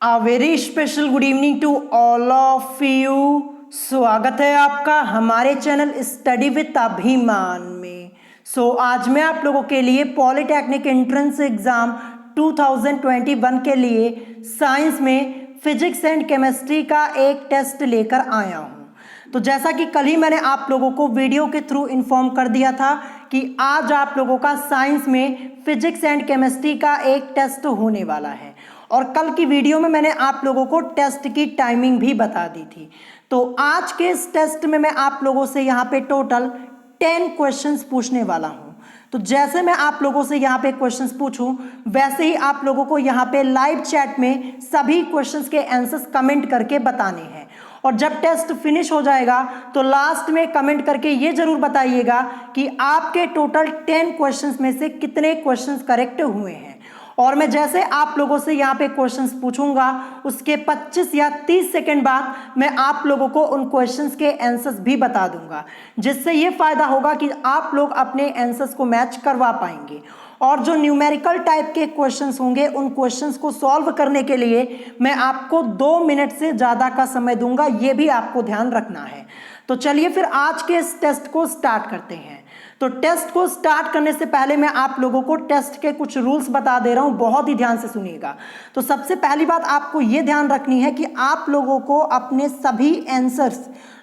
A very special good evening to all of you। स्वागत है आपका हमारे चैनल स्टडी विद अभिमान में। आज मैं आप लोगों के लिए पॉलिटेक्निक एंट्रेंस एग्जाम 2021 के लिए साइंस में फिजिक्स एंड केमिस्ट्री का एक टेस्ट लेकर आया हूँ। तो जैसा कि कल ही मैंने आप लोगों को वीडियो के थ्रू इन्फॉर्म कर दिया था कि आज आप लोगों का साइंस में फिजिक्स एंड केमिस्ट्री का एक टेस्ट होने वाला है, और कल की वीडियो में मैंने आप लोगों को टेस्ट की टाइमिंग भी बता दी थी। तो आज के इस टेस्ट में मैं आप लोगों से यहाँ पे टोटल 10 क्वेश्चंस पूछने वाला हूँ। तो जैसे मैं आप लोगों से यहाँ पे क्वेश्चंस पूछूं, वैसे ही आप लोगों को यहाँ पे लाइव चैट में सभी क्वेश्चंस के आंसर्स कमेंट करके बताने हैं। और जब टेस्ट फिनिश हो जाएगा तो लास्ट में कमेंट करके ये जरूर बताइएगा कि आपके टोटल 10 क्वेश्चंस में से कितने क्वेश्चंस करेक्ट हुए हैं। और मैं जैसे आप लोगों से यहाँ पे क्वेश्चंस पूछूंगा, उसके 25 या 30 सेकंड बाद मैं आप लोगों को उन क्वेश्चंस के आंसर्स भी बता दूंगा, जिससे ये फायदा होगा कि आप लोग अपने आंसर्स को मैच करवा पाएंगे। और जो न्यूमेरिकल टाइप के क्वेश्चंस होंगे, उन क्वेश्चंस को सॉल्व करने के लिए मैं आपको 2 मिनट से ज़्यादा का समय दूंगा, ये भी आपको ध्यान रखना है। तो चलिए फिर आज के इस टेस्ट को स्टार्ट करते हैं। तो टेस्ट को स्टार्ट करने से पहले मैं आप लोगों को टेस्ट के कुछ रूल्स बता दे रहा हूं, बहुत ही ध्यान से सुनिएगा। तो सबसे पहली बात आपको यह ध्यान रखनी है कि आप लोगों को अपने सभी आंसर्स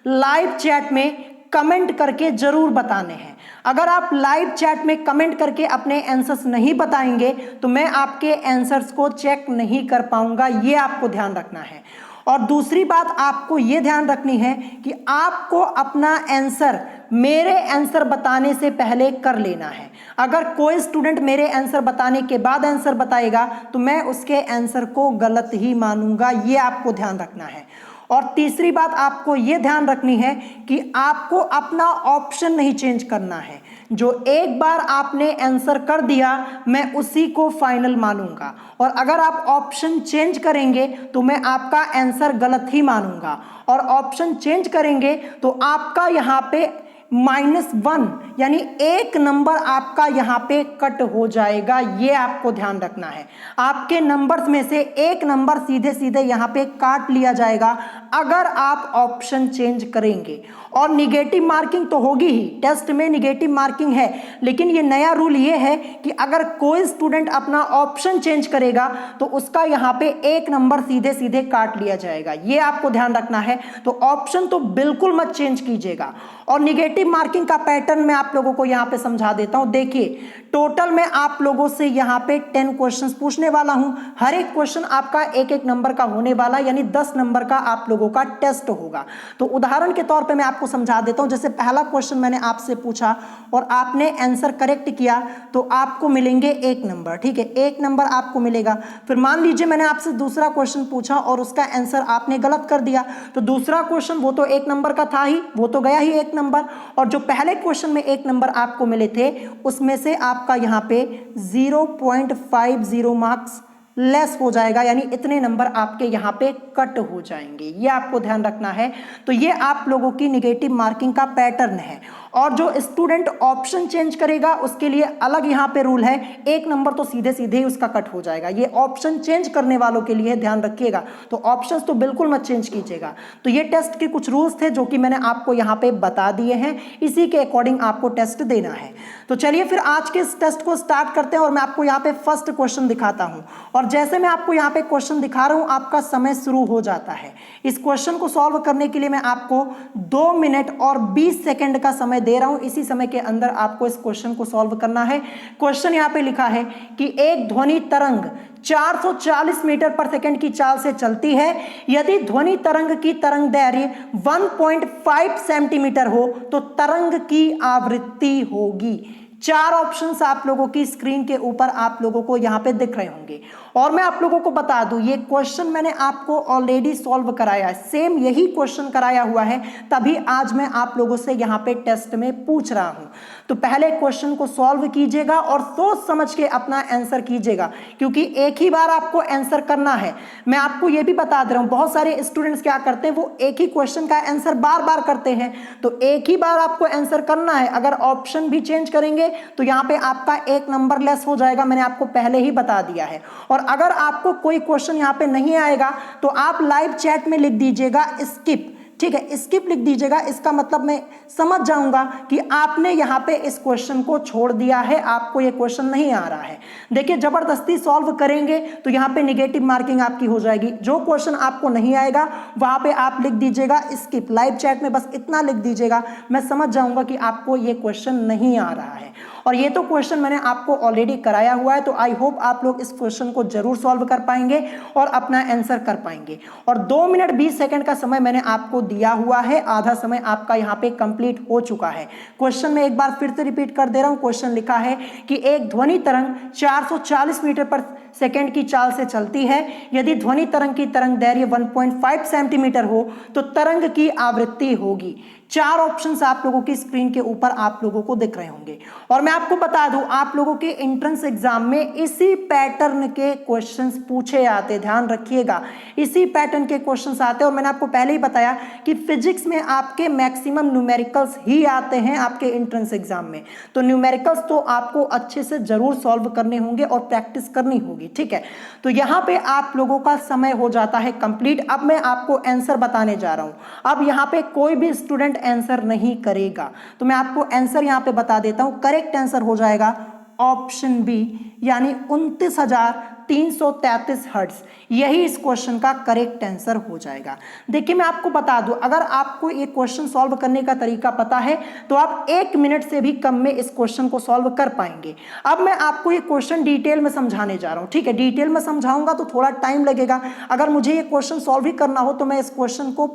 लाइव चैट में कमेंट करके जरूर बताने हैं। अगर आप लाइव चैट में कमेंट करके अपने आंसर्स नहीं बताएंगे तो मैं आपके आंसर्स को चेक नहीं कर पाऊंगा, ये आपको ध्यान रखना है। और दूसरी बात आपको ये ध्यान रखनी है कि आपको अपना आंसर मेरे आंसर बताने से पहले कर लेना है। अगर कोई स्टूडेंट मेरे आंसर बताने के बाद आंसर बताएगा तो मैं उसके आंसर को गलत ही मानूंगा, ये आपको ध्यान रखना है। और तीसरी बात आपको ये ध्यान रखनी है कि आपको अपना ऑप्शन नहीं चेंज करना है। जो एक बार आपने आंसर कर दिया मैं उसी को फाइनल मानूंगा, और अगर आप ऑप्शन चेंज करेंगे तो मैं आपका आंसर गलत ही मानूंगा, और ऑप्शन चेंज करेंगे तो आपका यहाँ पे -1 यानी 1 नंबर आपका यहाँ पे कट हो जाएगा, ये आपको ध्यान रखना है। आपके नंबर्स में से 1 नंबर सीधे सीधे यहाँ पे काट लिया जाएगा अगर आप ऑप्शन चेंज करेंगे। और निगेटिव मार्किंग तो होगी ही, टेस्ट में निगेटिव मार्किंग है, लेकिन ये नया रूल ये है कि अगर कोई स्टूडेंट अपना ऑप्शन चेंज करेगा तो उसका यहाँ पे 1 नंबर सीधे सीधे काट लिया जाएगा, ये आपको ध्यान रखना है। तो ऑप्शन तो बिल्कुल मत चेंज कीजिएगा। और निगेटिव मार्किंग का पैटर्न मैं आप लोगों को यहाँ पे समझा देता हूँ। देखिए, टोटल मैं आप लोगों से यहाँ पे 10 क्वेश्चंस पूछने वाला हूँ। हर एक क्वेश्चन आपका 1-1 नंबर का होने वाला, यानी 10 नंबर का आप लोगों का टेस्ट होगा। तो उदाहरण के तौर पे मैं आपको समझा देता हूँ। जैसे पहला क्वेश्चन मैंने आपसे पूछा और आपने आंसर करेक्ट किया तो आपको मिलेंगे 1 नंबर, ठीक है, 1 नंबर आपको मिलेगा। फिर मान लीजिए मैंने आपसे दूसरा क्वेश्चन पूछा और उसका आंसर आपने गलत कर दिया, तो दूसरा क्वेश्चन वो तो 1 नंबर का था ही, वो तो गया ही 1 नंबर, और जो पहले क्वेश्चन में 1 नंबर आपको मिले थे उसमें से आपका यहाँ पे 0.50 मार्क्स लेस हो जाएगा, यानी इतने नंबर आपके यहाँ पे कट हो जाएंगे, ये आपको ध्यान रखना है। तो ये आप लोगों की निगेटिव मार्किंग का पैटर्न है। और जो स्टूडेंट ऑप्शन चेंज करेगा उसके लिए अलग यहाँ पे रूल है, 1 नंबर तो सीधे सीधे ही उसका कट हो जाएगा। ये ऑप्शन चेंज करने वालों के लिए ध्यान रखिएगा, तो ऑप्शंस तो बिल्कुल मत चेंज कीजिएगा। तो ये टेस्ट के कुछ रूल्स थे जो कि मैंने आपको यहाँ पे बता दिए हैं, इसी के अकॉर्डिंग आपको टेस्ट देना है। तो चलिए फिर आज के इस टेस्ट को स्टार्ट करते हैं, और मैं आपको यहाँ पे फर्स्ट क्वेश्चन दिखाता हूँ। और जैसे मैं आपको यहाँ पे क्वेश्चन दिखा रहा हूँ आपका समय शुरू हो जाता है। इस क्वेश्चन को सॉल्व करने के लिए मैं आपको 2 मिनट और 20 सेकंड का समय दे रहा हूं। इसी समय के अंदर आपको इस क्वेश्चन को सॉल्व करना है। क्वेश्चन यहां पे लिखा है कि एक ध्वनि तरंग 440 मीटर पर सेकंड की चाल से चलती है। यदि ध्वनि तरंग की तरंग दैर्घ्य 1.5 सेंटीमीटर हो तो तरंग की आवृत्ति होगी। 4 ऑप्शंस आप लोगों की स्क्रीन के ऊपर आप लोगों को यहाँ पे दिख रहे होंगे। और मैं आप लोगों को बता दूं, ये क्वेश्चन मैंने आपको ऑलरेडी सॉल्व कराया है, सेम यही क्वेश्चन कराया हुआ है, तभी आज मैं आप लोगों से यहाँ पे टेस्ट में पूछ रहा हूँ। तो पहले क्वेश्चन को सॉल्व कीजिएगा और सोच समझ के अपना आंसर कीजिएगा, क्योंकि एक ही बार आपको आंसर करना है। मैं आपको ये भी बता दे रहा हूँ, बहुत सारे स्टूडेंट्स क्या करते हैं, वो एक ही क्वेश्चन का आंसर बार बार करते हैं। तो एक ही बार आपको आंसर करना है। अगर ऑप्शन भी चेंज करेंगे तो यहाँ पे आपका 1 नंबर लेस हो जाएगा, मैंने आपको पहले ही बता दिया है। और और अगर आपको कोई क्वेश्चन यहाँ पे नहीं आएगा तो आप लाइव चैट में लिख दीजिएगा स्किप, ठीक है, स्किप लिख दीजिएगा। इसका मतलब मैं समझ जाऊंगा कि आपने यहाँ पे इस क्वेश्चन को छोड़ दिया है, आपको ये क्वेश्चन नहीं आ रहा है। देखिए जबरदस्ती सॉल्व करेंगे तो यहाँ पे निगेटिव मार्किंग आपकी हो जाएगी। जो क्वेश्चन आपको नहीं आएगा वहां पे आप लिख दीजिएगा स्किप, लाइव चैट में बस इतना लिख दीजिएगा, मैं समझ जाऊंगा कि आपको ये क्वेश्चन नहीं आ रहा है। और ये तो क्वेश्चन मैंने आपको ऑलरेडी कराया हुआ है, तो आई होप आप लोग इस क्वेश्चन को जरूर सॉल्व कर पाएंगे और अपना आंसर कर पाएंगे। और 2 मिनट 20 सेकंड का समय मैंने आपको दिया हुआ है, आधा समय आपका यहाँ पे कंप्लीट हो चुका है। क्वेश्चन में एक बार फिर से रिपीट कर दे रहा हूं। क्वेश्चन लिखा है कि एक ध्वनि तरंग 440 मीटर पर सेकेंड की चाल से चलती है। यदि ध्वनि तरंग की तरंग दैर्घ्य 1.5 सेंटीमीटर हो तो तरंग की आवृत्ति होगी। 4 ऑप्शंस आप लोगों की स्क्रीन के ऊपर आप लोगों को दिख रहे होंगे। और मैं आपको बता दूं, आप लोगों के एंट्रेंस एग्जाम में इसी पैटर्न के क्वेश्चंस पूछे आते, ध्यान रखिएगा, इसी पैटर्न के क्वेश्चंस आते हैं। और मैंने आपको पहले ही बताया कि फिजिक्स में आपके मैक्सिमम न्यूमेरिकल्स ही आते हैं आपके एंट्रेंस एग्जाम में। तो न्यूमेरिकल्स तो आपको अच्छे से जरूर सॉल्व करने होंगे और प्रैक्टिस करनी होगी, ठीक है। तो यहां पे आप लोगों का समय हो जाता है कंप्लीट। अब मैं आपको आंसर बताने जा रहा हूं। अब यहां पे कोई भी स्टूडेंट आंसर नहीं करेगा, तो मैं आपको आंसर यहां पे बता देता हूं। करेक्ट आंसर हो जाएगा ऑप्शन बी, यानी 29,333 हर्ट्ज। यही इस क्वेश्चन का करेक्ट आंसर हो जाएगा। देखिए मैं आपको बता दूं, अगर आपको ये क्वेश्चन सॉल्व करने का तरीका पता है तो आप 1 मिनट से भी कम में इस क्वेश्चन को सॉल्व कर पाएंगे। अब मैं आपको ये क्वेश्चन डिटेल में समझाने जा रहा हूं, ठीक है। डिटेल में समझाऊंगा तो थोड़ा टाइम लगेगा। अगर मुझे ये क्वेश्चन सॉल्व ही करना हो तो मैं इस क्वेश्चन को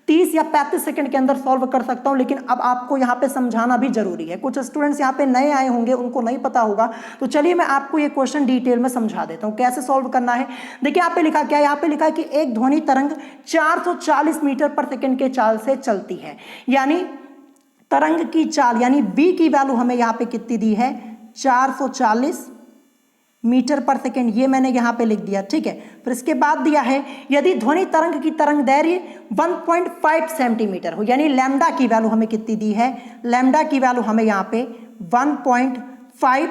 30 या 35 सेकंड के अंदर सॉल्व कर सकता हूं, लेकिन अब आपको यहां पे समझाना भी जरूरी है। कुछ स्टूडेंट्स यहां पे नए आए होंगे, उनको नहीं पता होगा, तो चलिए मैं आपको ये क्वेश्चन डिटेल में समझा देता हूं कैसे सॉल्व करना है। देखिए यहाँ पे लिखा क्या है, यहाँ पे लिखा है कि एक ध्वनि तरंग 440 मीटर पर सेकेंड के चाल से चलती है। यानी तरंग की चाल यानी बी की वैल्यू हमें यहाँ पे कितनी दी है, 440 मीटर पर सेकेंड, ये मैंने यहां पे लिख दिया, ठीक है। फिर इसके बाद दिया है यदि ध्वनि तरंग की तरंग दैर्घ्य 1.5 सेंटीमीटर हो, यानी लैम्डा की वैल्यू हमें कितनी दी है, लैम्डा की वैल्यू हमें यहाँ पे 1.5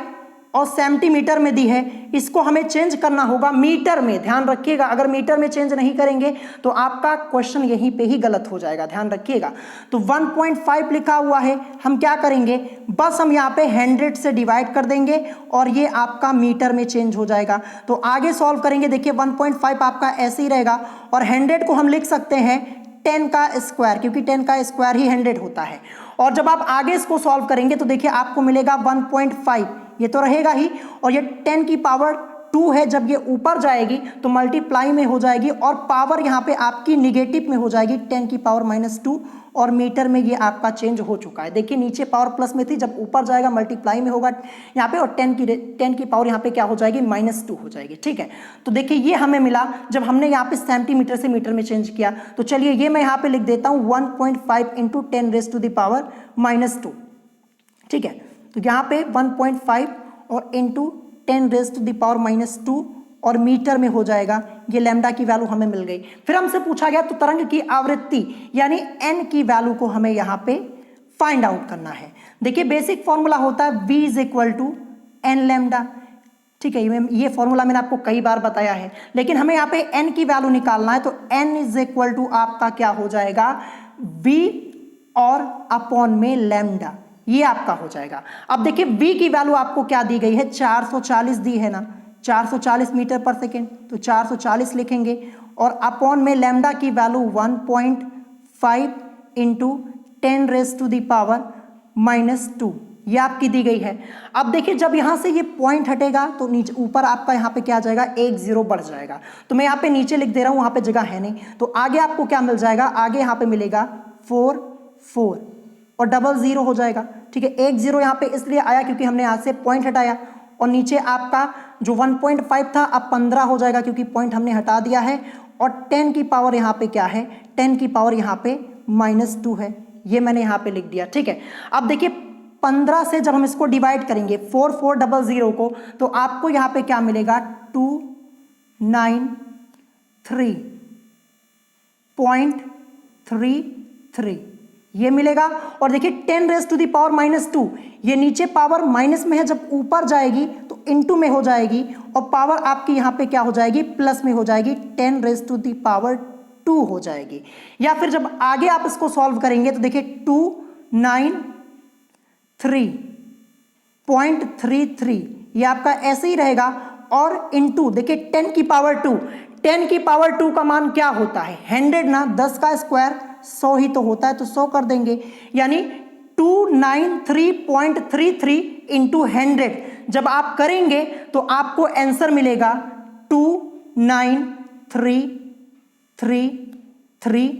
और सेंटीमीटर में दी है। इसको हमें चेंज करना होगा मीटर में, ध्यान रखिएगा। अगर मीटर में चेंज नहीं करेंगे तो आपका क्वेश्चन यहीं पे ही गलत हो जाएगा, ध्यान रखिएगा। तो 1.5 लिखा हुआ है, हम क्या करेंगे, बस हम यहाँ पे 100 से डिवाइड कर देंगे और ये आपका मीटर में चेंज हो जाएगा। तो आगे सॉल्व करेंगे, देखिए 1.5 आपका ऐसे ही रहेगा और 100 को हम लिख सकते हैं 10 का स्क्वायर, क्योंकि 10 का स्क्वायर ही 100 होता है। और जब आप आगे इसको सॉल्व करेंगे तो देखिए आपको मिलेगा 1.5, ये तो रहेगा ही, और ये 10 की पावर 2 है, जब ये ऊपर जाएगी तो मल्टीप्लाई में हो जाएगी और पावर यहाँ पे आपकी निगेटिव में हो जाएगी, 10 की पावर -2, और मीटर में ये आपका चेंज हो चुका है। देखिए नीचे पावर प्लस में थी, जब ऊपर जाएगा मल्टीप्लाई में होगा यहाँ पे, और 10 की पावर यहाँ पे क्या हो जाएगी, -2 हो जाएगी, ठीक है। तो देखिए ये हमें मिला जब हमने यहाँ पे सेंटीमीटर से मीटर में चेंज किया। तो चलिए ये मैं यहाँ पे लिख देता हूँ 1.5 × 10⁻⁻², ठीक है। तो यहाँ पे 1.5 और इंटू 10⁻⁻² और मीटर में हो जाएगा, ये लैम्डा की वैल्यू हमें मिल गई। फिर हमसे पूछा गया तो तरंग की आवृत्ति यानी n की वैल्यू को हमें यहाँ पे फाइंड आउट करना है। देखिए बेसिक फॉर्मूला होता है v = n लैम्डा, ठीक है। ये फॉर्मूला मैंने आपको कई बार बताया है, लेकिन हमें यहाँ पे n की वैल्यू निकालना है। तो n = आपका क्या हो जाएगा, v और अपॉन में लैम्डा, ये आपका हो जाएगा। अब देखिए v की वैल्यू आपको क्या दी गई है, 440 दी है ना, 440 मीटर पर सेकेंड, तो 440 लिखेंगे और अपॉन में लैम्डा की वैल्यू 1.5 × 10⁻⁻², ये आपकी दी गई है। अब देखिए जब यहां से ये पॉइंट हटेगा तो नीचे ऊपर आपका यहाँ पे क्या आ जाएगा, 1 0 बढ़ जाएगा। तो मैं यहाँ पे नीचे लिख दे रहा हूँ, वहां पे जगह है नहीं, तो आगे आपको क्या मिल जाएगा, आगे यहाँ पे मिलेगा 4 4 और 00 हो जाएगा, ठीक है। 1 0 यहाँ पे इसलिए आया क्योंकि हमने यहाँ से पॉइंट हटाया, और नीचे आपका जो 1.5 था अब 15 हो जाएगा क्योंकि पॉइंट हमने हटा दिया है। और 10 की पावर यहाँ पे क्या है, 10 की पावर यहाँ पे -2 है, ये मैंने यहाँ पे लिख दिया, ठीक है। अब देखिए 15 से जब हम इसको डिवाइड करेंगे 4400 को, तो आपको यहाँ पे क्या मिलेगा, 293.33, ये मिलेगा। और देखिए 10⁻⁻², ये नीचे पावर माइनस में है, जब ऊपर जाएगी तो इंटू में हो जाएगी और पावर आपकी यहाँ पे क्या हो जाएगी, प्लस में हो जाएगी, 10⁻² हो जाएगी। या फिर जब आगे आप इसको सॉल्व करेंगे तो देखिए 293.33 ये आपका ऐसे ही रहेगा। और इंटू देखिए 10⁻², 10⁻² का मान क्या होता है, 100 ना, 10 का स्क्वायर 100 ही तो होता है, तो 100 कर देंगे, यानी 293.33 इंटू 100 जब आप करेंगे तो आपको आंसर मिलेगा 29333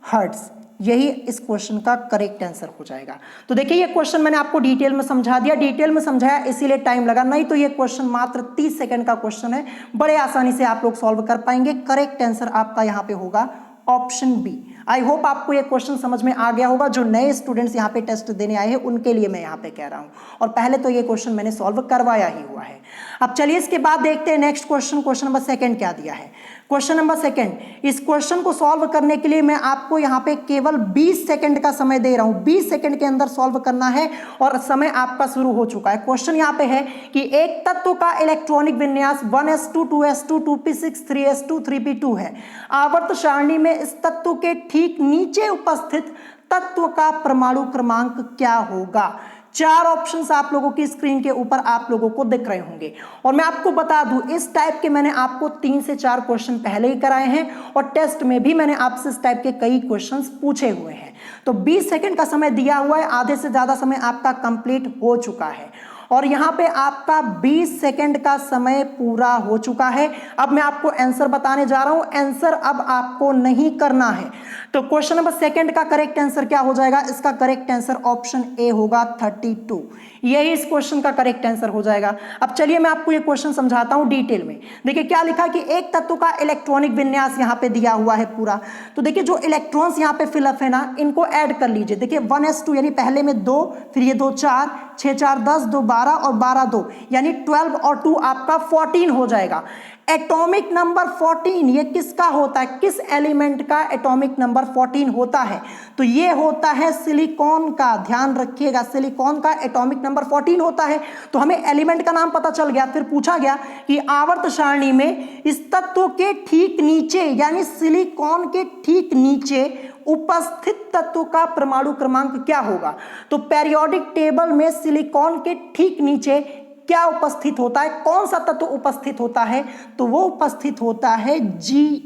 हर्ट्ज। यही इस क्वेश्चन का करेक्ट आंसर हो जाएगा। तो देखिए ये क्वेश्चन मैंने आपको डिटेल में समझा दिया, डिटेल में समझाया इसीलिए टाइम लगा, नहीं तो ये क्वेश्चन मात्र 30 सेकंड का क्वेश्चन है, बड़े आसानी से आप लोग सॉल्व कर पाएंगे। करेक्ट आंसर आपका यहाँ पे होगा ऑप्शन बी। आई होप आपको ये क्वेश्चन समझ में आ गया होगा। जो नए स्टूडेंट्स यहाँ पे टेस्ट देने आए हैं उनके लिए मैं यहाँ पे कह रहा हूँ, और पहले तो ये क्वेश्चन मैंने सॉल्व करवाया ही हुआ है। अब चलिए इसके बाद देखते हैं नेक्स्ट क्वेश्चन, क्वेश्चन नंबर 2 क्या दिया है। क्वेश्चन नंबर 2, इस क्वेश्चन को सॉल्व करने के लिए मैं आपको यहाँ पे केवल 20 सेकंड का समय दे रहा हूँ। 20 सेकंड के अंदर सॉल्व करना है और समय आपका शुरू हो चुका है। क्वेश्चन यहाँ पे है कि एक तत्व का इलेक्ट्रॉनिक विन्यास 1s2 2s2 2p6 3s2 3p2 है। आवर्त सारणी में इस तत्व के ठीक नीचे उपस्थित तत्व का परमाणु क्रमांक क्या होगा। 4 ऑप्शंस आप लोगों की स्क्रीन के ऊपर आप लोगों को दिख रहे होंगे। और मैं आपको बता दूं, इस टाइप के मैंने आपको 3 से 4 क्वेश्चन पहले ही कराए हैं और टेस्ट में भी मैंने आपसे इस टाइप के कई क्वेश्चंस पूछे हुए हैं। तो 20 सेकंड का समय दिया हुआ है, आधे से ज्यादा समय आपका कंप्लीट हो चुका है और यहाँ पे आपका 20 सेकंड का समय पूरा हो चुका है। अब मैं आपको आंसर बताने जा रहा हूं, आंसर अब आपको नहीं करना है। तो क्वेश्चन नंबर 2 का करेक्ट आंसर क्या हो जाएगा, इसका करेक्ट आंसर ऑप्शन ए होगा 32। यही इस क्वेश्चन का करेक्ट आंसर हो जाएगा। अब चलिए मैं आपको ये क्वेश्चन समझाता हूं डिटेल में। देखिए क्या लिखा कि एक तत्व का इलेक्ट्रॉनिक विन्यास यहाँ पे दिया हुआ है पूरा। तो देखिए जो इलेक्ट्रॉन्स यहाँ पे फिलअप है ना, इनको ऐड कर लीजिए। देखिए 1s2 यानी पहले में 2, फिर ये 2 4, 6 4 10, 2 12 और 12 2, यानी 12 और 2 आपका 14 हो जाएगा। एटॉमिक नंबर 14 ये किसका होता है, किस एलिमेंट का एटॉमिक नंबर 14 होता है, तो ये होता है सिलिकॉन का। ध्यान रखिएगा, सिलिकॉन का एटॉमिक नंबर 14 होता है। तो हमें एलिमेंट का नाम पता चल गया। फिर पूछा गया कि आवर्त सारणी में इस तत्व के ठीक नीचे यानी सिलिकॉन के ठीक नीचे उपस्थित तत्व का परमाणु क्रमांक क्या होगा। तो पेरियोडिक टेबल में सिलिकॉन के ठीक नीचे क्या उपस्थित होता है, कौन सा तत्व उपस्थित होता है, तो वो उपस्थित होता है Ge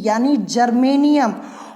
यानी जर्मेनियम।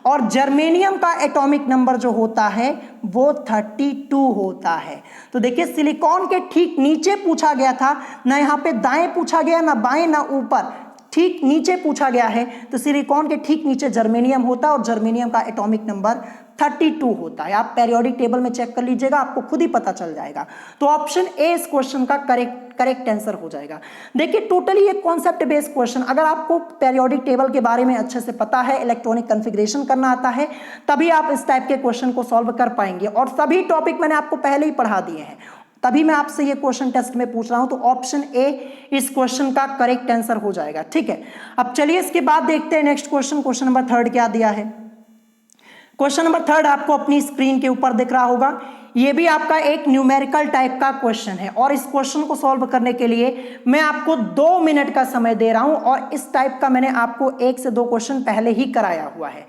और जर्मेनियम का एटॉमिक नंबर जो होता है वो 32 होता है। तो देखिए सिलिकॉन के ठीक नीचे पूछा गया था, ना यहाँ पे दाएं पूछा गया, ना बाएं, ना ऊपर, ठीक नीचे पूछा गया है। तो सिलिकॉन के ठीक नीचे जर्मेनियम होता है और जर्मेनियम का एटॉमिक नंबर 32 होता है। आप पेरियोडिक टेबल में चेक कर लीजिएगा, आपको खुद ही पता चल जाएगा। तो ऑप्शन ए इस क्वेश्चन का करेक्ट आंसर हो जाएगा। देखिए टोटली एक कॉन्सेप्ट बेस्ड क्वेश्चन, अगर आपको पेरियोडिक टेबल के बारे में अच्छे से पता है, इलेक्ट्रॉनिक कॉन्फ़िगरेशन करना आता है, तभी आप इस टाइप के क्वेश्चन को सॉल्व कर पाएंगे। और सभी टॉपिक मैंने आपको पहले ही पढ़ा दिए हैं, तभी मैं आपसे ये क्वेश्चन टेस्ट में पूछ रहा हूं। तो ऑप्शन ए इस क्वेश्चन का करेक्ट आंसर हो जाएगा। ठीक है, अब चलिए इसके बाद देखते हैं नेक्स्ट क्वेश्चन, क्वेश्चन नंबर 3 क्या दिया है। क्वेश्चन नंबर 3 आपको अपनी स्क्रीन के ऊपर दिख रहा होगा। ये भी आपका एक न्यूमेरिकल टाइप का क्वेश्चन है और इस क्वेश्चन को सॉल्व करने के लिए मैं आपको 2 मिनट का समय दे रहा हूं और इस टाइप का मैंने आपको 1 से 2 क्वेश्चन पहले ही कराया हुआ है।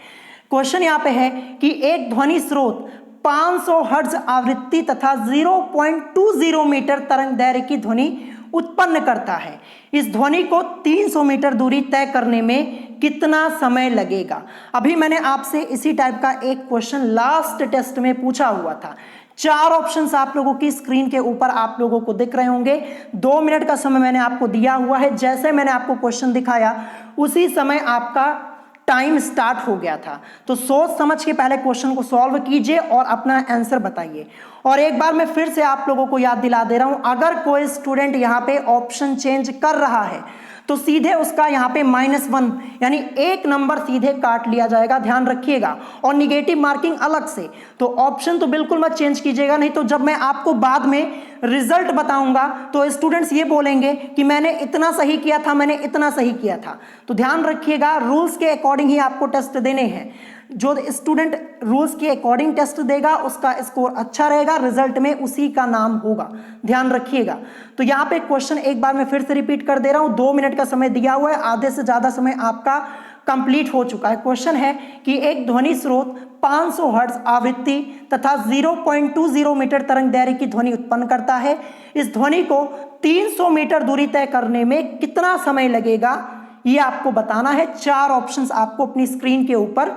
क्वेश्चन यहाँ पे है कि एक ध्वनि स्रोत 500 हर्ट्ज आवृत्ति तथा 0.20 मीटर तरंग दैर्घ्य की ध्वनि उत्पन्न करता है। इस ध्वनि को 300 मीटर दूरी तय करने में कितना समय लगेगा। अभी मैंने आपसे इसी टाइप का एक क्वेश्चन लास्ट टेस्ट में पूछा हुआ था। 4 ऑप्शंस आप लोगों की स्क्रीन के ऊपर आप लोगों को दिख रहे होंगे। 2 मिनट का समय मैंने आपको दिया हुआ है। जैसे मैंने आपको क्वेश्चन दिखाया उसी समय आपका टाइम स्टार्ट हो गया था। तो सोच समझ के पहले क्वेश्चन को सॉल्व कीजिए और अपना आंसर बताइए। और एक बार मैं फिर से आप लोगों को याद दिला दे रहा हूं, अगर कोई स्टूडेंट यहाँ पे ऑप्शन चेंज कर रहा है तो सीधे उसका यहाँ पे -1 यानी 1 नंबर सीधे काट लिया जाएगा, ध्यान रखिएगा। और निगेटिव मार्किंग अलग से। तो ऑप्शन तो बिल्कुल मत चेंज कीजिएगा, नहीं तो जब मैं आपको बाद में रिजल्ट बताऊंगा तो स्टूडेंट्स ये बोलेंगे कि मैंने इतना सही किया था, मैंने इतना सही किया था। तो ध्यान रखिएगा, रूल्स के अकॉर्डिंग ही आपको टेस्ट देने हैं। जो स्टूडेंट रूल्स के अकॉर्डिंग टेस्ट देगा उसका स्कोर अच्छा रहेगा, रिजल्ट में उसी का नाम होगा, ध्यान रखिएगा। तो यहाँ पे क्वेश्चन एक बार मैं फिर से रिपीट कर दे रहा हूं, 2 मिनट का समय दिया हुआ है, आधे से ज्यादा समय आपका कंप्लीट हो चुका है। क्वेश्चन है कि एक ध्वनि स्रोत 500 हर्ट्ज आवृत्ति तथा 0.20 मीटर तरंग दैर्घ्य की ध्वनि उत्पन्न करता है। इस ध्वनि को 300 मीटर दूरी तय करने में कितना समय लगेगा, ये आपको बताना है। 4 ऑप्शंस आपको अपनी स्क्रीन के ऊपर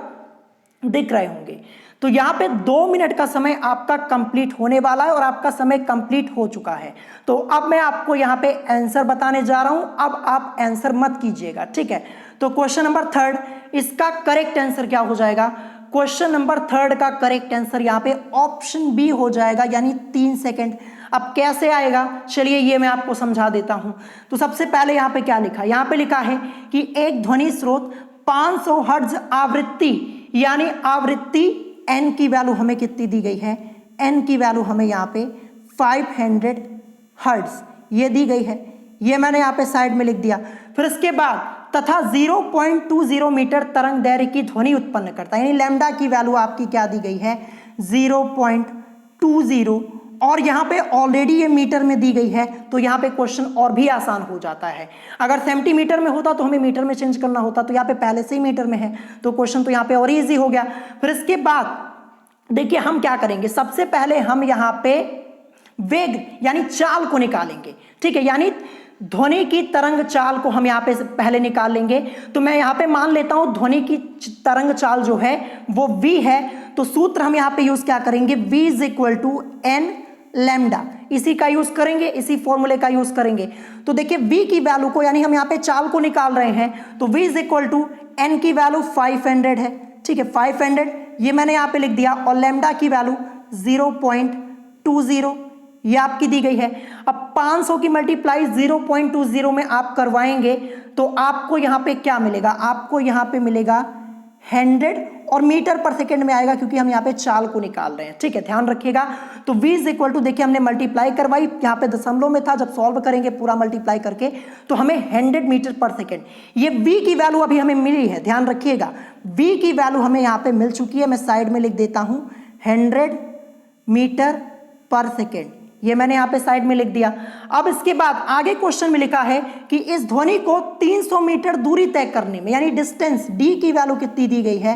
दिख रहे होंगे। तो यहाँ पे 2 मिनट का समय आपका कंप्लीट होने वाला है और आपका समय कंप्लीट हो चुका है। तो अब मैं आपको यहाँ पे आंसर बताने जा रहा हूं, अब आप आंसर मत कीजिएगा, ठीक है। तो क्वेश्चन नंबर 3, इसका करेक्ट आंसर क्या हो जाएगा? क्वेश्चन नंबर 3 का करेक्ट आंसर यहाँ पे ऑप्शन बी हो जाएगा, यानी 3 सेकेंड। अब कैसे आएगा, चलिए ये मैं आपको समझा देता हूं। तो सबसे पहले यहाँ पे क्या लिखा, यहाँ पे लिखा है कि एक ध्वनि स्रोत 500 हर्ट्ज आवृत्ति, यानी आवृत्ति n की वैल्यू हमें कितनी दी गई है, n की वैल्यू हमें यहाँ पे 500 हर्ट्ज ये दी गई है, ये मैंने यहाँ पे साइड में लिख दिया। फिर इसके बाद तथा 0.20 मीटर तरंग दैर्घ्य की ध्वनि उत्पन्न करता है, यानी लैम्डा की वैल्यू आपकी क्या दी गई है, 0.20, और यहाँ पे ऑलरेडी ये मीटर में दी गई है। तो यहाँ पे क्वेश्चन और भी आसान हो जाता है। अगर सेंटीमीटर में होता तो हमें मीटर में चेंज करना होता, तो यहाँ पे पहले से ही मीटर में है, तो क्वेश्चन तो यहाँ पे और इजी हो गया। फिर इसके बाद देखिए हम क्या करेंगे, सबसे पहले हम यहाँ पे वेग यानी चाल को निकालेंगे, ठीक है, यानी ध्वनि की तरंग चाल को हम यहाँ पे पहले निकाल लेंगे। तो मैं यहाँ पे मान लेता हूं ध्वनि की तरंग चाल जो है वो v है, तो सूत्र हम यहाँ पे यूज क्या करेंगे, v is equal to n lambda, इसी का यूज करेंगे, इसी फॉर्मूले का यूज करेंगे। तो देखिए v की वैल्यू को, यानी हम यहाँ पे चाल को निकाल रहे हैं, तो v is equal to n की वैल्यू 500 है, ठीक है, 500 ये मैंने यहाँ पे लिख दिया, और लैम्डा की वैल्यू 0.20 ये आपकी दी गई है। अब 500 की मल्टीप्लाई 0.20 में आप करवाएंगे तो आपको यहाँ पे क्या मिलेगा, आपको यहाँ पे मिलेगा 100, और मीटर पर सेकेंड में आएगा क्योंकि हम यहाँ पे चाल को निकाल रहे हैं, ठीक है, ध्यान रखिएगा। तो v इज इक्वल टू, देखिए हमने मल्टीप्लाई करवाई, यहाँ पे दशमलव में था, जब सॉल्व करेंगे पूरा मल्टीप्लाई करके तो हमें 100 मीटर पर सेकेंड, ये v की वैल्यू अभी हमें मिली है, ध्यान रखिएगा, v की वैल्यू हमें यहाँ पे मिल चुकी है। मैं साइड में लिख देता हूँ 100 मीटर पर सेकेंड, ये मैंने यहाँ पे साइड में लिख दिया। अब इसके बाद आगे क्वेश्चन में लिखा है कि इस ध्वनि को 300 मीटर दूरी तय करने में, यानी डिस्टेंस d की वैल्यू कितनी दी गई है,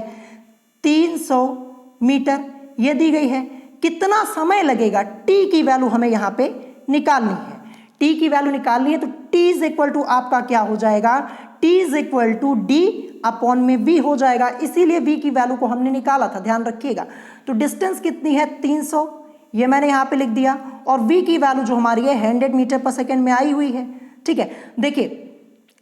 300 मीटर ये दी गई है, कितना समय लगेगा, t की वैल्यू हमें यहाँ पे निकालनी है, t की वैल्यू निकालनी है। तो t इज इक्वल टू आपका क्या हो जाएगा, t is equal to d upon में v हो जाएगा, इसीलिए v की वैल्यू को हमने निकाला था, ध्यान रखिएगा। तो डिस्टेंस कितनी है, 300 ये मैंने यहाँ पे लिख दिया, और v की वैल्यू जो हमारी है 100 मीटर पर सेकेंड में आई हुई है, ठीक है। देखिए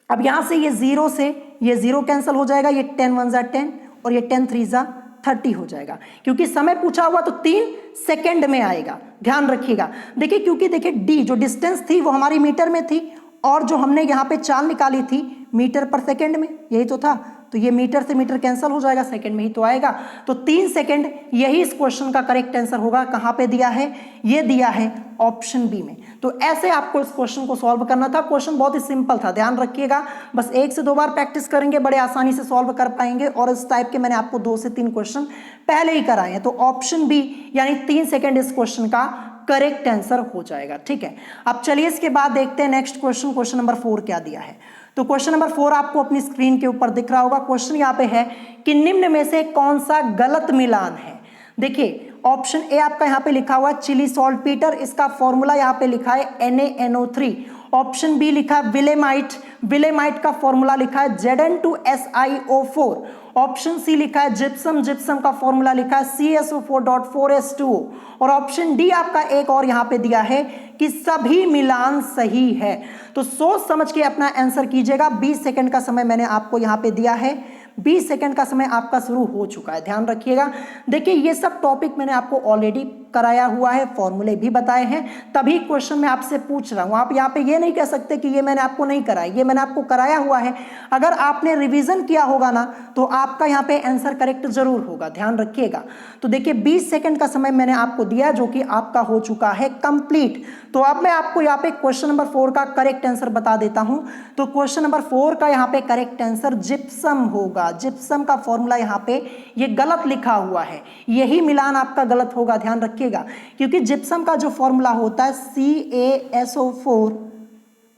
अब यहाँ से ये 0 से ये 0 कैंसिल हो जाएगा, ये 10 1 जा 10 और ये 10 3 जा 30 हो जाएगा, क्योंकि समय पूछा हुआ तो 3 सेकेंड में आएगा, ध्यान रखिएगा। देखिए क्योंकि देखिए d जो डिस्टेंस थी वो हमारी मीटर में थी, और जो हमने यहाँ पे चाल निकाली थी मीटर पर सेकेंड में, यही तो था, तो ये मीटर से मीटर कैंसिल हो जाएगा, सेकंड में ही तो आएगा। तो 3 सेकंड यही इस क्वेश्चन का करेक्ट आंसर होगा। कहाँ पे दिया है, ये दिया है ऑप्शन बी में। तो ऐसे आपको इस क्वेश्चन को सॉल्व करना था। क्वेश्चन बहुत ही सिंपल था, ध्यान रखिएगा, बस 1 से 2 बार प्रैक्टिस करेंगे बड़े आसानी से सॉल्व कर पाएंगे, और इस टाइप के मैंने आपको 2 से 3 क्वेश्चन पहले ही कराए हैं। तो ऑप्शन बी यानी 3 सेकंड इस क्वेश्चन का करेक्ट आंसर हो जाएगा, ठीक है। अब चलिए इसके बाद देखते हैं नेक्स्ट क्वेश्चन, क्वेश्चन नंबर 4 क्या दिया है। तो क्वेश्चन नंबर 4 आपको अपनी स्क्रीन के ऊपर दिख रहा होगा। क्वेश्चन यहाँ पे है कि निम्न में से कौन सा गलत मिलान है। देखिए ऑप्शन ए आपका यहाँ पे लिखा हुआ चिली सॉल्ट पीटर, इसका फॉर्मूला यहाँ पे लिखा है NaNO3। ऑप्शन बी लिखा है विलेमाइट, विलेमाइट का फॉर्मूला लिखा है Zn2SiO4। ऑप्शन सी लिखा है जिप्सम, जिप्सम का फॉर्मूला लिखा है CSO4.4H2O। और ऑप्शन डी आपका एक और यहाँ पे दिया है कि सभी मिलान सही है। तो सोच समझ के अपना आंसर कीजिएगा। 20 सेकंड का समय मैंने आपको यहाँ पे दिया है, 20 सेकंड का समय आपका शुरू हो चुका है, ध्यान रखिएगा। देखिए ये सब टॉपिक मैंने आपको ऑलरेडी कराया हुआ है, फॉर्मूले भी बताए हैं, तभी क्वेश्चन मैं आपसे पूछ रहा हूं। आप यहाँ पे ये नहीं कह सकते कि ये मैंने आपको नहीं कराया, ये मैंने आपको कराया हुआ है। अगर आपने रिवीजन किया होगा ना तो आपका यहाँ पे आंसर करेक्ट जरूर होगा, ध्यान रखिएगा। तो देखिए 20 सेकंड का समय मैंने आपको दिया जो कि आपका हो चुका है कंप्लीट। तो अब मैं आपको यहाँ पे क्वेश्चन नंबर 4 का करेक्ट आंसर बता देता हूं। तो क्वेश्चन नंबर 4 का यहाँ पे करेक्ट आंसर जिप्सम होगा। जिप्सम का फॉर्मूला यहाँ पे ये गलत लिखा हुआ है, यही मिलान आपका गलत होगा, ध्यान रखिएगा। क्योंकि जिप्सम का जो फॉर्मूला होता है CaSO4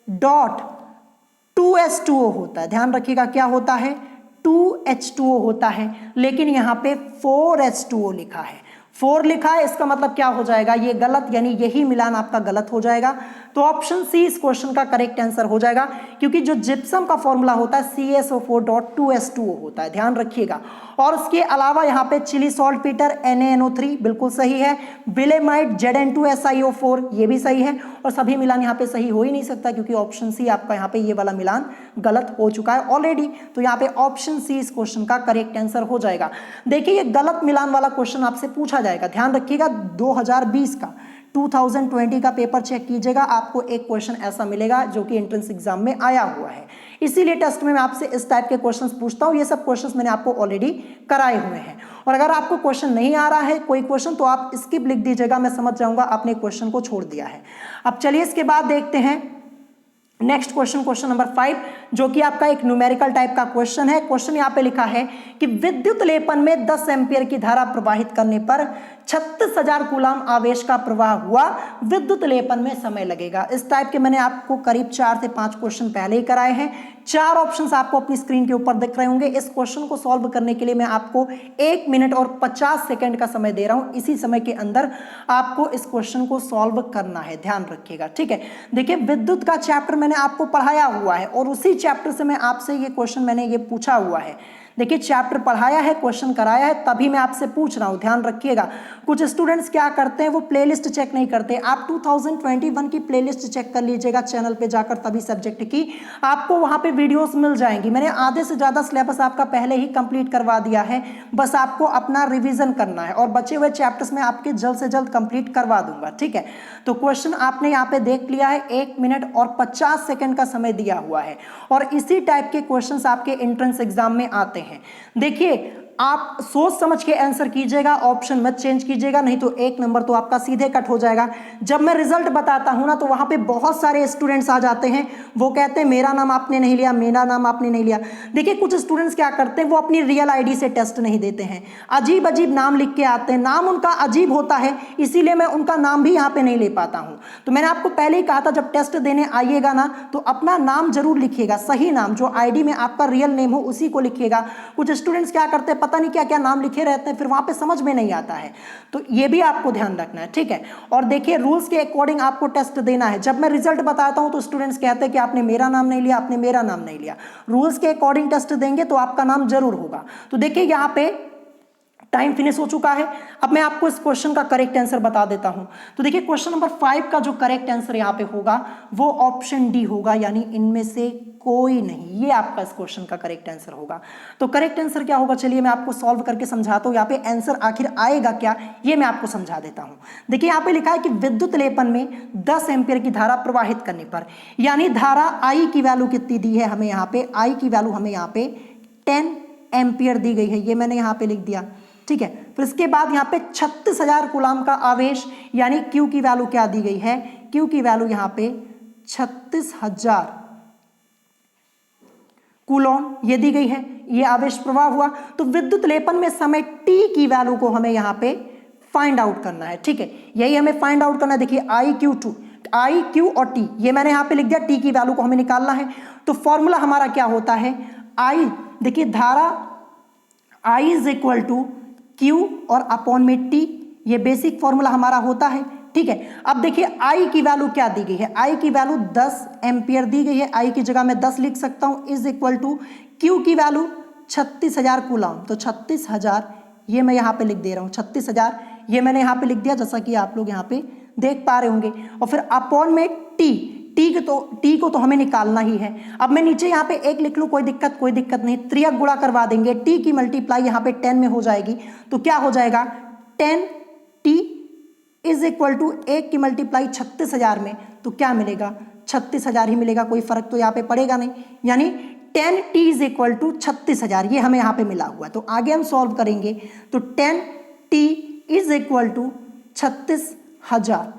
डॉट 2H2O होता है, ध्यान रखिएगा क्या होता है, 2H2O होता है, लेकिन यहाँ पे 4H2O लिखा है। 4 लिखा है, इसका मतलब क्या हो जाएगा, ये गलत, यानी यही मिलान आपका गलत हो जाएगा। तो ऑप्शन सी इस क्वेश्चन का करेक्ट आंसर हो जाएगा, क्योंकि जो जिप्सम का फॉर्मूला होता है CaSO4.2H2O होता है, ध्यान रखिएगा। और उसके अलावा यहाँ पे चिली सॉल्ट पीटर NaNO3 बिल्कुल सही है, विलेमाइट Zn2SiO4 ये भी सही है, और सभी मिलान यहाँ पे सही हो ही नहीं सकता, क्योंकि ऑप्शन सी आपका यहाँ पे ये वाला मिलान गलत हो चुका है ऑलरेडी। तो यहाँ पे ऑप्शन सी इस क्वेश्चन का करेक्ट आंसर हो जाएगा। देखिए ये गलत मिलान वाला क्वेश्चन आपसे पूछा जाएगा, ध्यान रखिएगा। 2020 का 2020 का पेपर चेक कीजिएगा, आपको एक क्वेश्चन ऐसा मिलेगा जो कि एंट्रेंस एग्जाम में आया हुआ है। इसीलिए टेस्ट में मैं आपसे इस टाइप के क्वेश्चंस पूछता हूं। ये सब क्वेश्चंस मैंने आपको ऑलरेडी कराए हुए हैं। और अगर आपको क्वेश्चन नहीं आ रहा है कोई क्वेश्चन, तो आप स्किप लिख दीजिएगा, मैं समझ जाऊंगा आपने क्वेश्चन को छोड़ दिया है। अब चलिए इसके बाद देखते हैं नेक्स्ट क्वेश्चन, क्वेश्चन नंबर 5, जो कि आपका एक न्यूमेरिकल टाइप का क्वेश्चन है। क्वेश्चन यहाँ पे लिखा है कि विद्युत लेपन में 10 एम्पियर की धारा प्रवाहित करने पर 36,000 कूलाम आवेश का प्रवाह हुआ, विद्युत लेपन में समय लगेगा। इस टाइप के मैंने आपको करीब 4 से 5 क्वेश्चन पहले ही कराए हैं। 4 ऑप्शंस आपको अपनी स्क्रीन के ऊपर दिख रहे होंगे। इस क्वेश्चन को सॉल्व करने के लिए मैं आपको 1 मिनट और 50 सेकंड का समय दे रहा हूं। इसी समय के अंदर आपको इस क्वेश्चन को सॉल्व करना है, ध्यान रखिएगा, ठीक है। देखिए विद्युत का चैप्टर मैंने आपको पढ़ाया हुआ है, और उसी चैप्टर से मैं आपसे ये क्वेश्चन मैंने ये पूछा हुआ है। देखिए चैप्टर पढ़ाया है, क्वेश्चन कराया है, तभी मैं आपसे पूछ रहा हूं, ध्यान रखिएगा। कुछ स्टूडेंट्स क्या करते हैं, वो प्लेलिस्ट चेक नहीं करते। आप 2021 की प्लेलिस्ट चेक कर लीजिएगा चैनल पे जाकर, तभी सब्जेक्ट की आपको वहां पे वीडियोस मिल जाएंगी। मैंने आधे से ज्यादा सिलेबस आपका पहले ही कंप्लीट करवा दिया है, बस आपको अपना रिविजन करना है, और बचे हुए चैप्टर्स में आपके जल्द से जल्द कंप्लीट करवा दूंगा, ठीक है। तो क्वेश्चन आपने यहाँ पे देख लिया है, 1 मिनट और 50 सेकंड का समय दिया हुआ है, और इसी टाइप के क्वेश्चंस आपके एंट्रेंस एग्जाम में आते हैं। देखिए आप सोच समझ के आंसर कीजिएगा, ऑप्शन मत चेंज कीजिएगा, नहीं तो 1 नंबर तो आपका सीधे कट हो जाएगा। जब मैं रिजल्ट बताता हूं ना, तो वहां पे बहुत सारे स्टूडेंट्स आ जाते हैं, वो कहते हैं मेरा नाम आपने नहीं लिया, मेरा नाम आपने नहीं लिया। देखिए कुछ स्टूडेंट्स क्या करते हैं, वो अपनी रियल आईडी से टेस्ट नहीं देते हैं, अजीब अजीब नाम लिख के आते हैं, नाम उनका अजीब होता है, इसीलिए मैं उनका नाम भी यहाँ पे नहीं ले पाता हूँ। तो मैंने आपको पहले ही कहा था, जब टेस्ट देने आइएगा ना, तो अपना नाम जरूर लिखिएगा, सही नाम, जो आईडी में आपका रियल नेम हो उसी को लिखिएगा। कुछ स्टूडेंट्स क्या करते हैं, पता नहीं क्या क्या नाम लिखे रहते हैं, फिर वहां पे समझ में नहीं आता है, तो ये भी आपको ध्यान रखना है, ठीक है। और देखिए रूल्स के अकॉर्डिंग आपको टेस्ट देना है। जब मैं रिजल्ट बताता हूं तो स्टूडेंट्स कहते हैं कि आपने मेरा नाम नहीं लिया, आपने मेरा नाम नहीं लिया। रूल्स के अकॉर्डिंग टेस्ट देंगे तो आपका नाम जरूर होगा। तो देखिए यहाँ पे टाइम फिनिश हो चुका है। अब मैं आपको इस क्वेश्चन का करेक्ट आंसर बता देता हूं। तो देखिए क्वेश्चन नंबर 5 का जो करेक्ट आंसर यहाँ पे होगा वो ऑप्शन डी होगा, यानी इनमें से कोई नहीं, ये आपका इस क्वेश्चन का करेक्ट आंसर होगा। तो करेक्ट आंसर क्या होगा, चलिए मैं आपको सॉल्व करके समझाता हूँ। यहाँ पे आंसर आखिर आएगा क्या, ये मैं आपको समझा देता हूँ। देखिए यहाँ पे लिखा है कि विद्युत लेपन में 10 एम्पियर की धारा प्रवाहित करने पर, यानी धारा आई की वैल्यू कितनी दी है हमें, यहाँ पे आई की वैल्यू हमें यहाँ पे 10 एम्पियर दी गई है, ये मैंने यहाँ पे लिख दिया, ठीक है। फिर इसके बाद यहाँ पे 36,000 कूलाम का आवेश, यानी क्यू की वैल्यू क्या दी गई है, क्यू की वैल्यू यहाँ पे 36,000 कूलॉम ये दी गई है, ये आवेश प्रवाह हुआ। तो विद्युत लेपन में समय t की वैल्यू को हमें यहाँ पे फाइंड आउट करना है, ठीक है, यही हमें फाइंड आउट करना है। देखिए IQ2, IQ और t ये मैंने यहाँ पे लिख दिया, t की वैल्यू को हमें निकालना है। तो फॉर्मूला हमारा क्या होता है, I, देखिए धारा I is equal to Q और अपॉन में T, ये बेसिक फॉर्मूला हमारा होता है, ठीक है। अब देखिए I की वैल्यू क्या दी गई है, I की वैल्यू 10 एम्पियर दी गई है, I की जगह मैं 10 लिख सकता हूं, इज इक्वल टू Q की वैल्यू 36,000 कूलाम, तो 36,000 ये मैं यहाँ पे लिख दे रहा हूँ, 36,000 ये मैंने यहाँ पे लिख दिया, जैसा कि आप लोग यहाँ पे देख पा रहे होंगे। और फिर अपॉन में टी को तो हमें निकालना ही है। अब मैं नीचे यहाँ पे 1 लिख लूँ, कोई दिक्कत नहीं, त्रियक गुणा करवा देंगे, टी की मल्टीप्लाई यहाँ पे 10 में हो जाएगी, तो क्या हो जाएगा 10t इज इक्वल टू 1 की मल्टीप्लाई 36,000 में, तो क्या मिलेगा? 36,000 ही मिलेगा, कोई फर्क तो यहाँ पे पड़ेगा नहीं। यानी 10t इज इक्वल टू 36,000, ये हमें यहाँ पे मिला हुआ है। तो आगे हम सॉल्व करेंगे तो 10t इज इक्वल टू 36,000,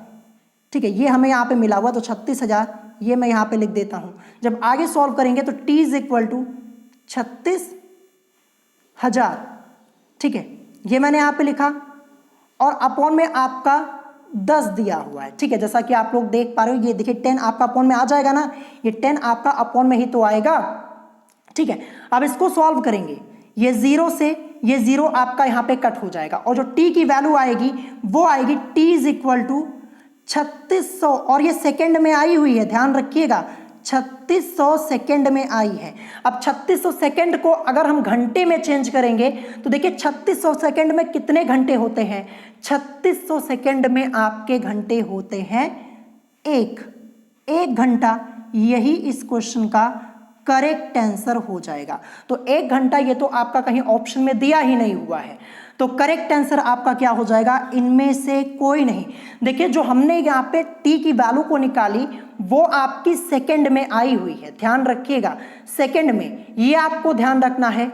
ठीक है, ये हमें यहाँ पे मिला हुआ, तो 36,000 ये मैं यहाँ पे लिख देता हूँ। जब आगे सॉल्व करेंगे तो t इज इक्वल टू 36,000, ठीक है, ये मैंने यहाँ पे लिखा, और अपॉन में आपका 10 दिया हुआ है, ठीक है, जैसा कि आप लोग देख पा रहे हो। ये देखिए 10 आपका अपॉन में आ जाएगा ना, ये 10 आपका अपॉन में ही तो आएगा, ठीक है। अब इसको सॉल्व करेंगे, ये 0 से ये 0 आपका यहाँ पे कट हो जाएगा, और जो t की वैल्यू आएगी वो आएगी t इज इक्वल टू 3600, और ये सेकंड में आई हुई है, ध्यान रखिएगा 3600 सेकंड में आई है। अब 3600 सेकंड को अगर हम घंटे में चेंज करेंगे तो देखिए 3600 सेकंड में कितने घंटे होते हैं? 3600 सेकंड में आपके घंटे होते हैं एक घंटा। यही इस क्वेश्चन का करेक्ट आंसर हो जाएगा। तो 1 घंटा ये तो आपका कहीं ऑप्शन में दिया ही नहीं हुआ है, तो करेक्ट आंसर आपका क्या हो जाएगा? इनमें से कोई नहीं। देखिए जो हमने यहाँ पे t की वैल्यू को निकाली वो आपकी सेकंड में आई हुई है, ध्यान रखिएगा सेकंड में, ये आपको ध्यान रखना है।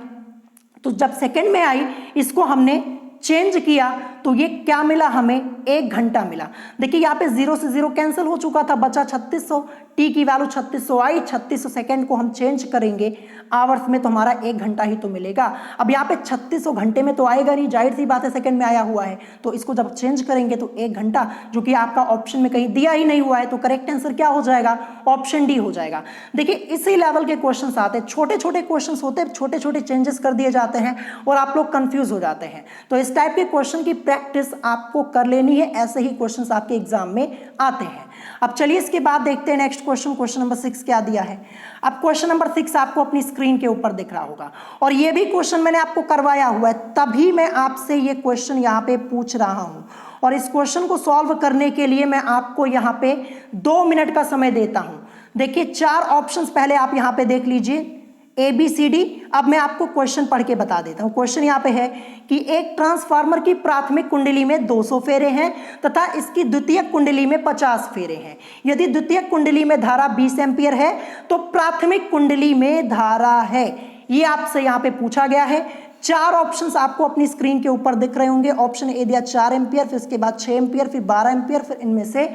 तो जब सेकंड में आई इसको हमने चेंज किया तो ये क्या मिला हमें? 1 घंटा मिला। देखिए यहाँ पे 0 से 0 कैंसिल हो चुका था, बचा 3600, t की वैल्यू 3600 आई, 3600 सेकंड को हम चेंज करेंगे आवर्स में तो हमारा 1 घंटा ही तो मिलेगा। अब यहाँ पे 3600 घंटे में तो आएगा नहीं, जाहिर सी बात है सेकंड में आया हुआ है, तो इसको जब चेंज करेंगे तो 1 घंटा, जो कि आपका ऑप्शन में कहीं दिया ही नहीं हुआ है, तो करेक्ट आंसर क्या हो जाएगा? ऑप्शन डी हो जाएगा। देखिए इसी लेवल के क्वेश्चन आते हैं, छोटे छोटे क्वेश्चन होते हैं, छोटे छोटे चेंजेस कर दिए जाते हैं और आप लोग कंफ्यूज हो जाते हैं। तो इस टाइप के क्वेश्चन की प्रैक्टिस आपको कर लेनी है, ऐसे ही क्वेश्चंस आपके एग्जाम में आते हैं। अब चलिए इसके बाद देखते हैं नेक्स्ट क्वेश्चन, क्वेश्चन नंबर 6 क्या दिया है। अब क्वेश्चन नंबर 6 आपको अपनी स्क्रीन के ऊपर दिख रहा होगा, और ये भी क्वेश्चन मैंने आपको करवाया हुआ है, तभी मैं आपसे ये क्वेश्चन यहाँ पे पूछ रहा हूँ। और इस क्वेश्चन को सॉल्व करने के लिए मैं आपको यहाँ पे 2 मिनट का समय देता हूँ। देखिए 4 ऑप्शंस पहले आप यहाँ पे देख लीजिए, ABCD। अब मैं आपको क्वेश्चन पढ़ के बता देता हूं। क्वेश्चन यहाँ पे है कि एक ट्रांसफार्मर की प्राथमिक कुंडली में 200 फेरे हैं तथा इसकी द्वितीयक कुंडली में 50 फेरे हैं। यदि द्वितीयक कुंडली में धारा 20 एम्पियर है तो प्राथमिक कुंडली में धारा है, ये आपसे यहाँ पे पूछा गया है। 4 ऑप्शंस आपको अपनी स्क्रीन के ऊपर दिख रहे होंगे। ऑप्शन ए दिया 4 एम्पियर, फिर उसके बाद 6 एम्पियर, फिर 12 एम्पियर, फिर इनमें से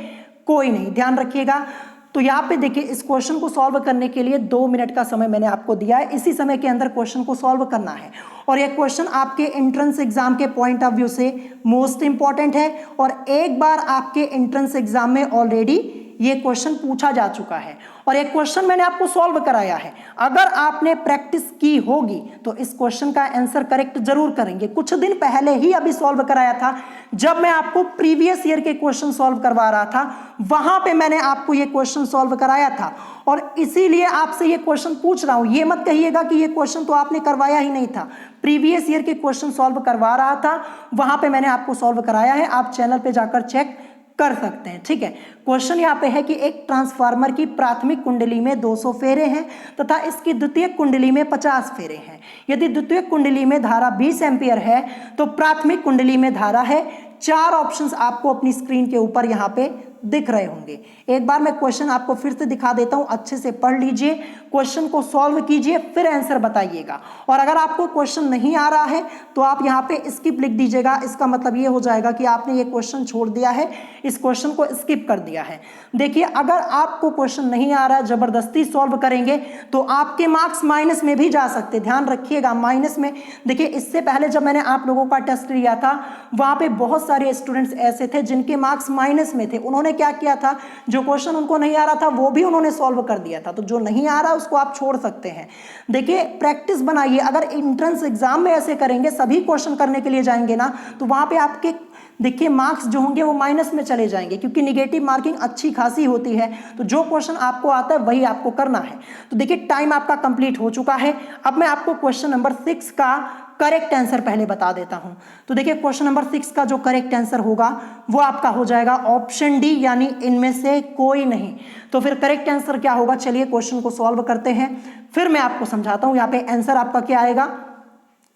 कोई नहीं, ध्यान रखिएगा। तो यहाँ पे देखिए इस क्वेश्चन को सॉल्व करने के लिए 2 मिनट का समय मैंने आपको दिया है, इसी समय के अंदर क्वेश्चन को सॉल्व करना है। और ये क्वेश्चन आपके एंट्रेंस एग्जाम के पॉइंट ऑफ व्यू से मोस्ट इंपॉर्टेंट है, और एक बार आपके एंट्रेंस एग्जाम में ऑलरेडी ये क्वेश्चन पूछा जा चुका है और एक क्वेश्चन मैंने आपको सॉल्व कराया है। अगर आपने प्रैक्टिस की होगी तो इस क्वेश्चन का आंसर करेक्ट जरूर करेंगे। कुछ दिन पहले ही अभी सॉल्व कराया था, जब मैं आपको प्रीवियस ईयर के क्वेश्चन सॉल्व करवा रहा था, वहां पे मैंने आपको ये क्वेश्चन सॉल्व कराया था और इसीलिए आपसे ये क्वेश्चन पूछ रहा हूं। ये मत कहिएगा कि ये क्वेश्चन तो आपने करवाया ही नहीं था, प्रीवियस ईयर के क्वेश्चन सॉल्व करवा रहा था, वहां पे मैंने आपको सॉल्व कराया है, आप चैनल पे जाकर चेक कर सकते हैं। ठीक है, क्वेश्चन यहाँ पे है कि एक ट्रांसफार्मर की प्राथमिक कुंडली में 200 फेरे हैं तथा इसकी द्वितीयक कुंडली में 50 फेरे हैं। यदि द्वितीयक कुंडली में धारा 20 एम्पियर है तो प्राथमिक कुंडली में धारा है। 4 ऑप्शंस आपको अपनी स्क्रीन के ऊपर यहाँ पे दिख रहे होंगे। एक बार मैं क्वेश्चन आपको फिर से दिखा देता हूं, अच्छे से पढ़ लीजिए, क्वेश्चन को सॉल्व कीजिए, फिर आंसर बताइएगा। और अगर आपको क्वेश्चन नहीं आ रहा है तो आप यहाँ पे स्किप लिख दीजिएगा, इसका मतलब ये हो जाएगा कि आपने ये क्वेश्चन छोड़ दिया है, इस क्वेश्चन को स्किप कर दिया है। देखिए अगर आपको क्वेश्चन नहीं आ रहा है, जबरदस्ती सॉल्व करेंगे तो आपके मार्क्स माइनस में भी जा सकते, ध्यान रखिएगा माइनस में। देखिए इससे पहले जब मैंने आप लोगों का टेस्ट लिया था वहां पे बहुत सारे स्टूडेंट्स ऐसे थे जिनके मार्क्स माइनस में थे। उन्होंने क्या किया था, जो क्वेश्चन उनको नहीं आ रहा था वो भी उन्होंने सॉल्व कर दिया था। तो जो नहीं आ रहा उसको आप छोड़ सकते हैं। देखिए प्रैक्टिस बनाइए, अगर एंट्रेंस एग्जाम में ऐसे करेंगे, सभी क्वेश्चन करने के लिए जाएंगे ना, तो वहां पे आपके देखिए मार्क्स जो होंगे वो माइनस में चले जाएंगे, क्योंकि निगेटिव मार्किंग अच्छी खासी होती है। तो जो क्वेश्चन आपको आता है वही आपको करना है। तो देखिए टाइम आपका कंप्लीट हो चुका है। अब मैं आपको क्वेश्चन नंबर 6 का करेक्ट आंसर पहले बता देता हूं। तो देखिए क्वेश्चन नंबर 6 का जो करेक्ट आंसर होगा वो आपका हो जाएगा ऑप्शन डी, यानी इनमें से कोई नहीं। तो फिर करेक्ट आंसर क्या होगा, चलिए क्वेश्चन को सॉल्व करते हैं, फिर मैं आपको समझाता हूं। यहाँ पे आंसर आपका क्या आएगा,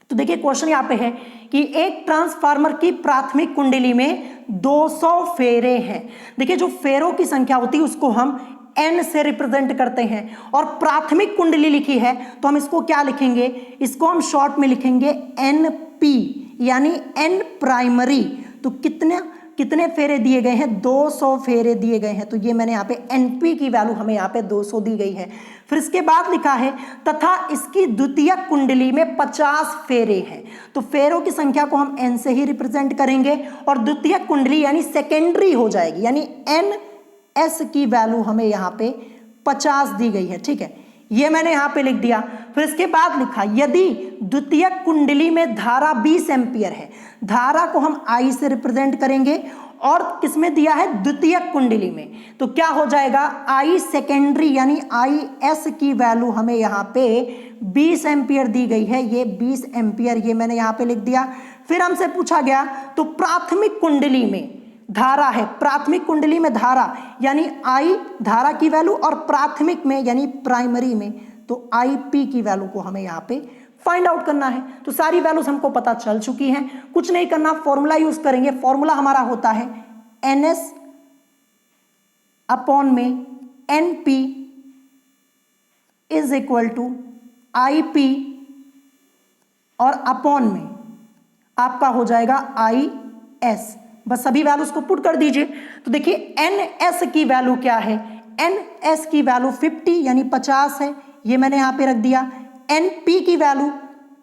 तो देखिए क्वेश्चन यहाँ पे है कि एक ट्रांसफार्मर की प्राथमिक कुंडली में 200 फेरे हैं। देखिए जो फेरों की संख्या होती है उसको हम N से रिप्रेजेंट करते हैं, और प्राथमिक कुंडली लिखी है तो हम इसको क्या लिखेंगे, इसको हम शॉर्ट में लिखेंगे NP यानी N प्राइमरी। तो कितने फेरे दिए गए हैं, 200 फेरे दिए गए हैं। तो ये मैंने यहाँ पे NP की वैल्यू हमें यहाँ पे 200 दी गई है। फिर इसके बाद लिखा है तथा इसकी द्वितीयक कुंडली में 50 फेरे हैं। तो फेरों की संख्या को हम N से ही रिप्रेजेंट करेंगे, और द्वितीयक कुंडली यानी सेकेंडरी हो जाएगी, यानी NS की वैल्यू हमें यहाँ पे 50 दी गई है। ठीक है, ये मैंने यहाँ पे लिख दिया। फिर इसके बाद लिखा यदि द्वितीयक कुंडली में धारा 20 एम्पियर है, धारा को हम I से रिप्रेजेंट करेंगे, और किसमें दिया है, द्वितीयक कुंडली में, तो क्या हो जाएगा I सेकेंडरी यानी IS की वैल्यू हमें यहाँ पे 20 एम्पियर दी गई है। ये 20 एम्पियर ये मैंने यहाँ पे लिख दिया। फिर हमसे पूछा गया तो प्राथमिक कुंडली में धारा है, प्राथमिक कुंडली में धारा यानी I धारा की वैल्यू, और प्राथमिक में यानी प्राइमरी में तो IP की वैल्यू को हमें यहाँ पे फाइंड आउट करना है। तो सारी वैल्यूज हमको पता चल चुकी हैं, कुछ नहीं करना, फॉर्मूला यूज करेंगे। फॉर्मूला हमारा होता है NS अपॉन में NP is equal to IP, और अपॉन में आपका हो जाएगा IS। बस सभी वैल्यूज को पुट कर दीजिए। तो देखिए NS की वैल्यू क्या है, NS की वैल्यू 50 यानी 50 है, ये मैंने यहाँ पे रख दिया। NP की वैल्यू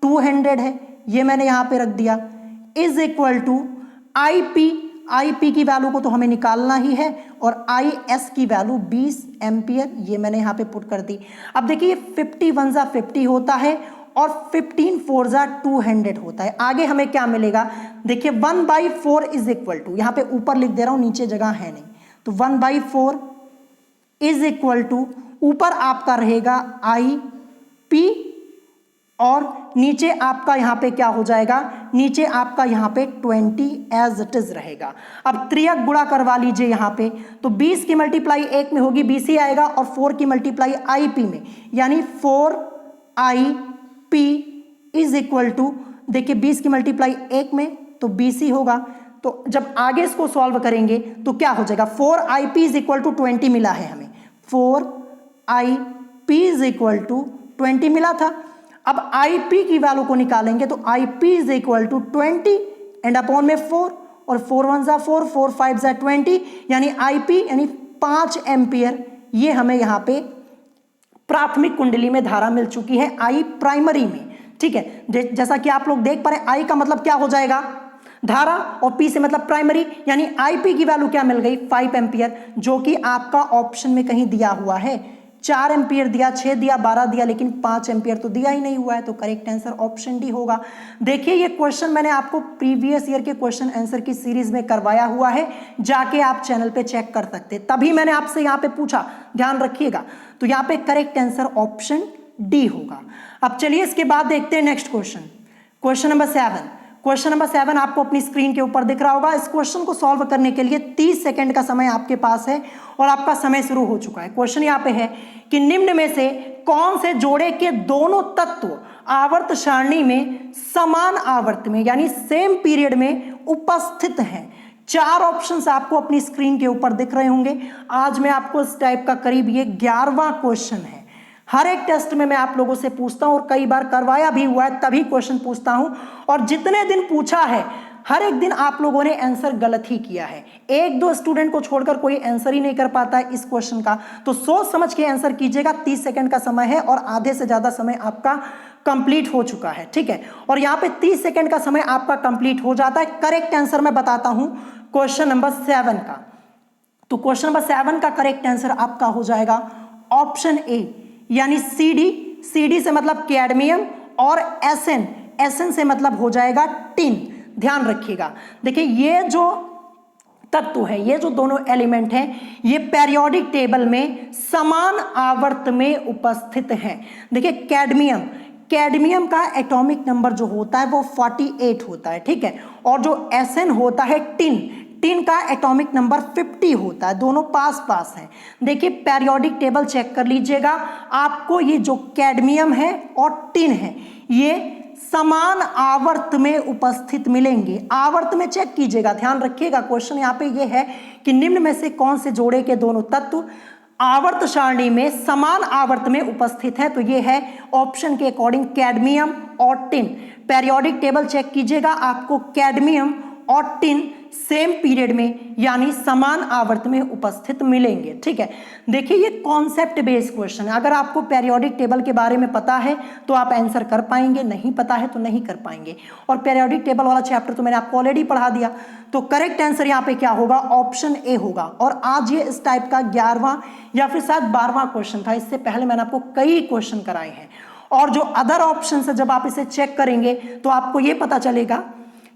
200 है, ये मैंने यहाँ पे रख दिया, इज इक्वल टू IP की वैल्यू को तो हमें निकालना ही है, और IS की वैल्यू 20 एम्पियर, ये मैंने यहाँ पे पुट कर दी। अब देखिए 50 1 जा 50 होता है, और 15 4 जा 200 होता है। आगे हमें क्या मिलेगा, देखिए 1/4 इज इक्वल टू, यहाँ पे ऊपर लिख दे रहा हूँ, नीचे जगह है नहीं, तो 1/4 इज इक्वल टू, ऊपर आपका रहेगा IP, और नीचे आपका यहाँ पे क्या हो जाएगा, नीचे आपका यहाँ पे 20 एज इट इज रहेगा। अब त्रियक गुणा करवा लीजिए यहाँ पे, तो 20 की मल्टीप्लाई 1 में होगी, 20 ही आएगा, और 4 की मल्टीप्लाई IP में यानी 4IP इज इक्वल टू, देखिए 20 की मल्टीप्लाई 1 में तो 20 ही होगा। तो जब आगे इसको सॉल्व करेंगे तो क्या हो जाएगा, 4IP इज इक्वल टू 20 मिला है हमें, 4IP इज इक्वल टू 20 मिला था। अब IP की वैल्यू को निकालेंगे तो IP is equal to 20 and upon में 4, और 4 1 जा 4, 4 5 जा 20, यानी IP यानी 5 एम्पियर, ये हमें यहाँ पे प्राथमिक कुंडली में धारा मिल चुकी है I प्राइमरी में। ठीक है, जैसा कि आप लोग देख पा रहे, I का मतलब क्या हो जाएगा, धारा, और P से मतलब प्राइमरी, यानी IP की वैल्यू क्या मिल गई, 5 एम्पियर, जो कि आपका ऑप्शन में कहीं दिया हुआ है। 4 एम्पियर दिया, 6 दिया, 12 दिया, लेकिन 5 एम्पियर तो दिया ही नहीं हुआ है, तो करेक्ट आंसर ऑप्शन डी होगा। देखिए ये क्वेश्चन मैंने आपको प्रीवियस ईयर के क्वेश्चन आंसर की सीरीज में करवाया हुआ है, जाके आप चैनल पे चेक कर सकते, तभी मैंने आपसे यहाँ पे पूछा, ध्यान रखिएगा। तो यहाँ पे करेक्ट आंसर ऑप्शन डी होगा। अब चलिए इसके बाद देखते हैं next question, question number 7। Question number 7 आपको अपनी स्क्रीन के ऊपर दिख रहा होगा। इस क्वेश्चन को सॉल्व करने के लिए 30 सेकंड का समय आपके पास है, और आपका समय शुरू हो चुका है। क्वेश्चन यहाँ पे है कि निम्न में से कौन से जोड़े के दोनों तत्व आवर्त सारणी में समान आवर्त में यानी सेम पीरियड में उपस्थित हैं। 4 ऑप्शंस आपको अपनी स्क्रीन के ऊपर दिख रहे होंगे। आज मैं आपको इस टाइप का करीब ये 11वां क्वेश्चन है। हर एक टेस्ट में मैं आप लोगों से पूछता हूं, और कई बार करवाया भी हुआ है, तभी क्वेश्चन पूछता हूं, और जितने दिन पूछा है हर एक दिन आप लोगों ने आंसर गलत ही किया है। 1-2 स्टूडेंट को छोड़कर कोई आंसर ही नहीं कर पाता है इस क्वेश्चन का। तो सोच समझ के आंसर कीजिएगा। 30 सेकंड का समय है, और आधे से ज्यादा समय आपका कंप्लीट हो चुका है। ठीक है, और यहाँ पे 30 सेकंड का समय आपका कंप्लीट हो जाता है। करेक्ट आंसर मैं बताता हूं क्वेश्चन नंबर 7 का। तो क्वेश्चन नंबर 7 का करेक्ट आंसर आपका हो जाएगा ऑप्शन ए यानी CD से मतलब कैडमियम, और SN से मतलब हो जाएगा टिन। ध्यान रखिएगा, देखिए ये जो तत्व है, ये जो दोनों एलिमेंट हैं, ये पेरियोडिक टेबल में समान आवर्त में उपस्थित हैं। देखिए कैडमियम का एटॉमिक नंबर जो होता है वो 48 होता है। ठीक है, और जो SN होता है टिन का एटॉमिक नंबर 50 होता है, दोनों पास पास हैं। देखिए पेरियोडिक टेबल चेक कर लीजिएगा, आपको ये जो कैडमियम है और टिन है ये समान आवर्त में उपस्थित मिलेंगे। आवर्त में चेक कीजिएगा, ध्यान रखिएगा, क्वेश्चन यहाँ पे ये है कि निम्न में से कौन से जोड़े के दोनों तत्व आवर्त सारणी में समान आवर्त में उपस्थित है। तो ये है ऑप्शन के अकॉर्डिंग कैडमियम और टिन। पेरियोडिक टेबल चेक कीजिएगा, आपको कैडमियम और टिन सेम पीरियड में यानी समान आवर्त में उपस्थित मिलेंगे। ठीक है, देखिए ये कॉन्सेप्ट बेस्ड क्वेश्चन है। अगर आपको पेरियोडिक टेबल के बारे में पता है तो आप आंसर कर पाएंगे, नहीं पता है तो नहीं कर पाएंगे। और पेरियोडिक टेबल वाला चैप्टर तो मैंने आपको ऑलरेडी पढ़ा दिया। तो करेक्ट आंसर यहाँ पे क्या होगा, ऑप्शन ए होगा। और आज ये इस टाइप का 11वां या फिर शायद 12वां क्वेश्चन था। इससे पहले मैंने आपको कई क्वेश्चन कराए हैं, और जो अदर ऑप्शन है जब आप इसे चेक करेंगे तो आपको ये पता चलेगा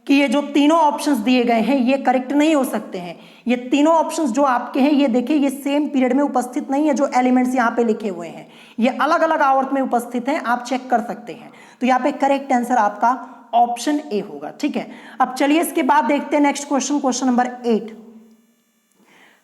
कि ये जो तीनों ऑप्शंस दिए गए हैं ये करेक्ट नहीं हो सकते हैं। ये तीनों ऑप्शंस जो आपके हैं ये देखिए ये सेम पीरियड में उपस्थित नहीं है। जो एलिमेंट्स यहाँ पे लिखे हुए हैं ये अलग अलग आवर्त में उपस्थित हैं, आप चेक कर सकते हैं। तो यहाँ पे करेक्ट आंसर आपका ऑप्शन ए होगा। ठीक है, अब चलिए इसके बाद देखते हैं next question, question number 8।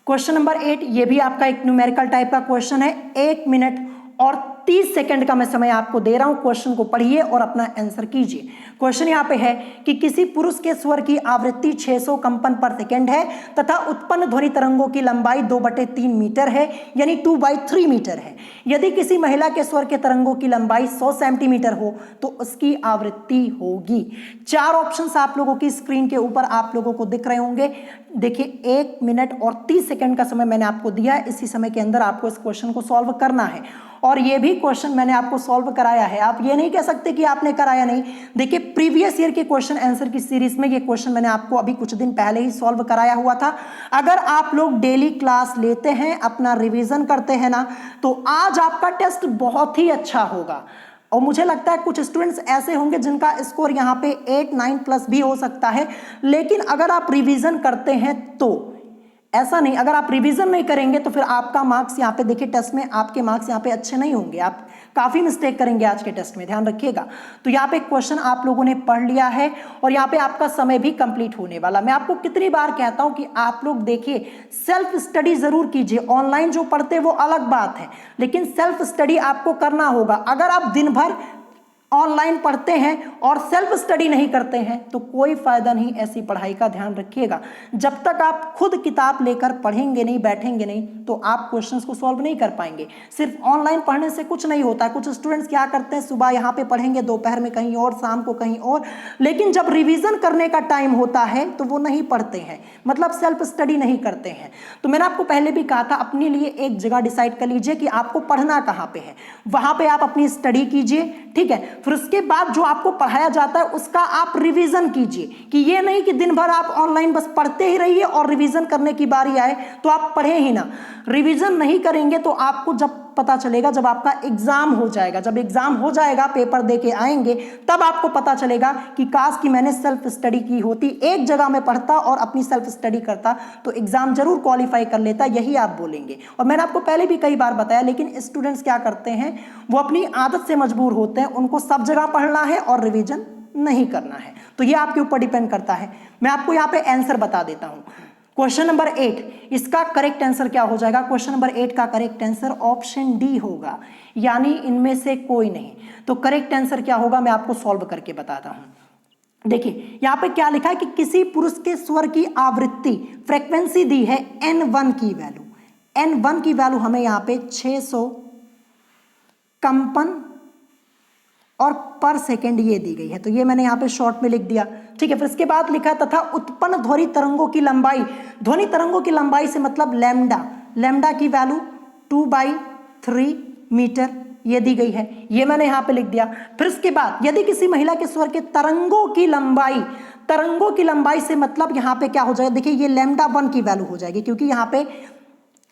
Question number 8 ये भी आपका एक न्यूमेरिकल टाइप का क्वेश्चन है। 1 मिनट और 30 सेकंड का मैं समय आपको दे रहा हूं, क्वेश्चन को पढ़िए और अपना आंसर कीजिए। क्वेश्चन यहां पे है कि किसी पुरुष के स्वर की आवृत्ति 600 कंपन पर सेकंड है तथा उत्पन्न ध्वनि तरंगों की लंबाई 2/3 मीटर है, यानी 2/3 मीटर है। यदि किसी महिला के स्वर के तरंगों की लंबाई 100 सेंटीमीटर हो तो उसकी आवृत्ति होगी। 4 ऑप्शंस आप लोगों की स्क्रीन के ऊपर आप लोगों को दिख रहे होंगे। देखिए 1 मिनट और 30 सेकंड का समय मैंने आपको दिया है, इसी समय के अंदर आपको इस क्वेश्चन को सॉल्व करना है। और ये भी क्वेश्चन मैंने आपको सॉल्व कराया है, आप ये नहीं कह सकते कि आपने कराया नहीं। देखिए प्रीवियस ईयर के क्वेश्चन आंसर की सीरीज में ये क्वेश्चन मैंने आपको अभी कुछ दिन पहले ही सॉल्व कराया हुआ था। अगर आप लोग डेली क्लास लेते हैं, अपना रिवीजन करते हैं ना, तो आज आपका टेस्ट बहुत ही अच्छा होगा। और मुझे लगता है कुछ स्टूडेंट्स ऐसे होंगे जिनका स्कोर यहाँ पे 8, 9+ भी हो सकता है। लेकिन अगर आप रिवीजन करते हैं तो ऐसा नहीं, अगर आप रिवीजन नहीं करेंगे तो फिर आपका मार्क्स यहाँ पे देखिए टेस्ट में आपके मार्क्स यहाँ पे अच्छे नहीं होंगे, आप काफ़ी मिस्टेक करेंगे आज के टेस्ट में, ध्यान रखिएगा। तो यहाँ पे क्वेश्चन आप लोगों ने पढ़ लिया है और यहाँ पे आपका समय भी कंप्लीट होने वाला। मैं आपको कितनी बार कहता हूँ कि आप लोग देखिए सेल्फ स्टडी जरूर कीजिए। ऑनलाइन जो पढ़ते वो अलग बात है, लेकिन सेल्फ स्टडी आपको करना होगा। अगर आप दिन भर ऑनलाइन पढ़ते हैं और सेल्फ स्टडी नहीं करते हैं तो कोई फायदा नहीं ऐसी पढ़ाई का, ध्यान रखिएगा। जब तक आप खुद किताब लेकर पढ़ेंगे नहीं, बैठेंगे नहीं, तो आप क्वेश्चंस को सॉल्व नहीं कर पाएंगे। सिर्फ ऑनलाइन पढ़ने से कुछ नहीं होता। कुछ स्टूडेंट्स क्या करते हैं, सुबह यहाँ पे पढ़ेंगे, दोपहर में कहीं और, शाम को कहीं और, लेकिन जब रिविजन करने का टाइम होता है तो वो नहीं पढ़ते हैं, मतलब सेल्फ स्टडी नहीं करते हैं। तो मैंने आपको पहले भी कहा था अपने लिए एक जगह डिसाइड कर लीजिए कि आपको पढ़ना कहाँ पे है, वहां पे आप अपनी स्टडी कीजिए। ठीक है, फिर उसके बाद जो आपको पढ़ाया जाता है उसका आप रिवीजन कीजिए। कि ये नहीं कि दिन भर आप ऑनलाइन बस पढ़ते ही रहिए और रिवीजन करने की बारी आए तो आप पढ़े ही ना। रिवीजन नहीं करेंगे तो आपको जब पता चलेगा, जब आपका एग्जाम हो जाएगा, जब एग्जाम हो जाएगा, पेपर दे के आएंगे, तब आपको पता चलेगा कि काश कि मैंने सेल्फ स्टडी की होती, एक जगह में पढ़ता और अपनी सेल्फ स्टडी करता तो एग्जाम जरूर क्वालिफाई कर लेता, यही आप बोलेंगे। और मैंने आपको पहले भी कई बार बताया, लेकिन स्टूडेंट्स क्या करते हैं, वो अपनी आदत से मजबूर होते हैं, उनको सब जगह पढ़ना है और रिवीजन नहीं करना है। तो ये आपके ऊपर डिपेंड करता है। मैं आपको यहाँ पे आंसर बता देता हूँ। क्वेश्चन नंबर 8 इसका करेक्ट आंसर क्या हो जाएगा, क्वेश्चन नंबर 8 का करेक्ट आंसर ऑप्शन डी होगा, यानी इनमें से कोई नहीं। तो करेक्ट आंसर क्या होगा मैं आपको सॉल्व करके बताता हूं। देखिए यहां पे क्या लिखा है कि किसी पुरुष के स्वर की आवृत्ति फ्रीक्वेंसी दी है N1 की वैल्यू, N1 की वैल्यू हमें यहां पे 600 कंपन और पर सेकेंड ये दी गई है। तो ये मैंने यहाँ पे शॉर्ट में लिख दिया। ठीक है, फिर इसके बाद लिखा तथा उत्पन्न ध्वनि तरंगों की लंबाई, ध्वनि तरंगों की लंबाई से मतलब लैम्डा, लैम्डा की वैल्यू 2/3 मीटर ये दी गई है, ये मैंने यहाँ पे लिख दिया। फिर इसके बाद यदि किसी महिला के स्वर के तरंगों की लंबाई, तरंगों की लंबाई से मतलब यहाँ पे क्या हो जाएगा, देखिए ये λ1 की वैल्यू हो जाएगी, क्योंकि यहाँ पे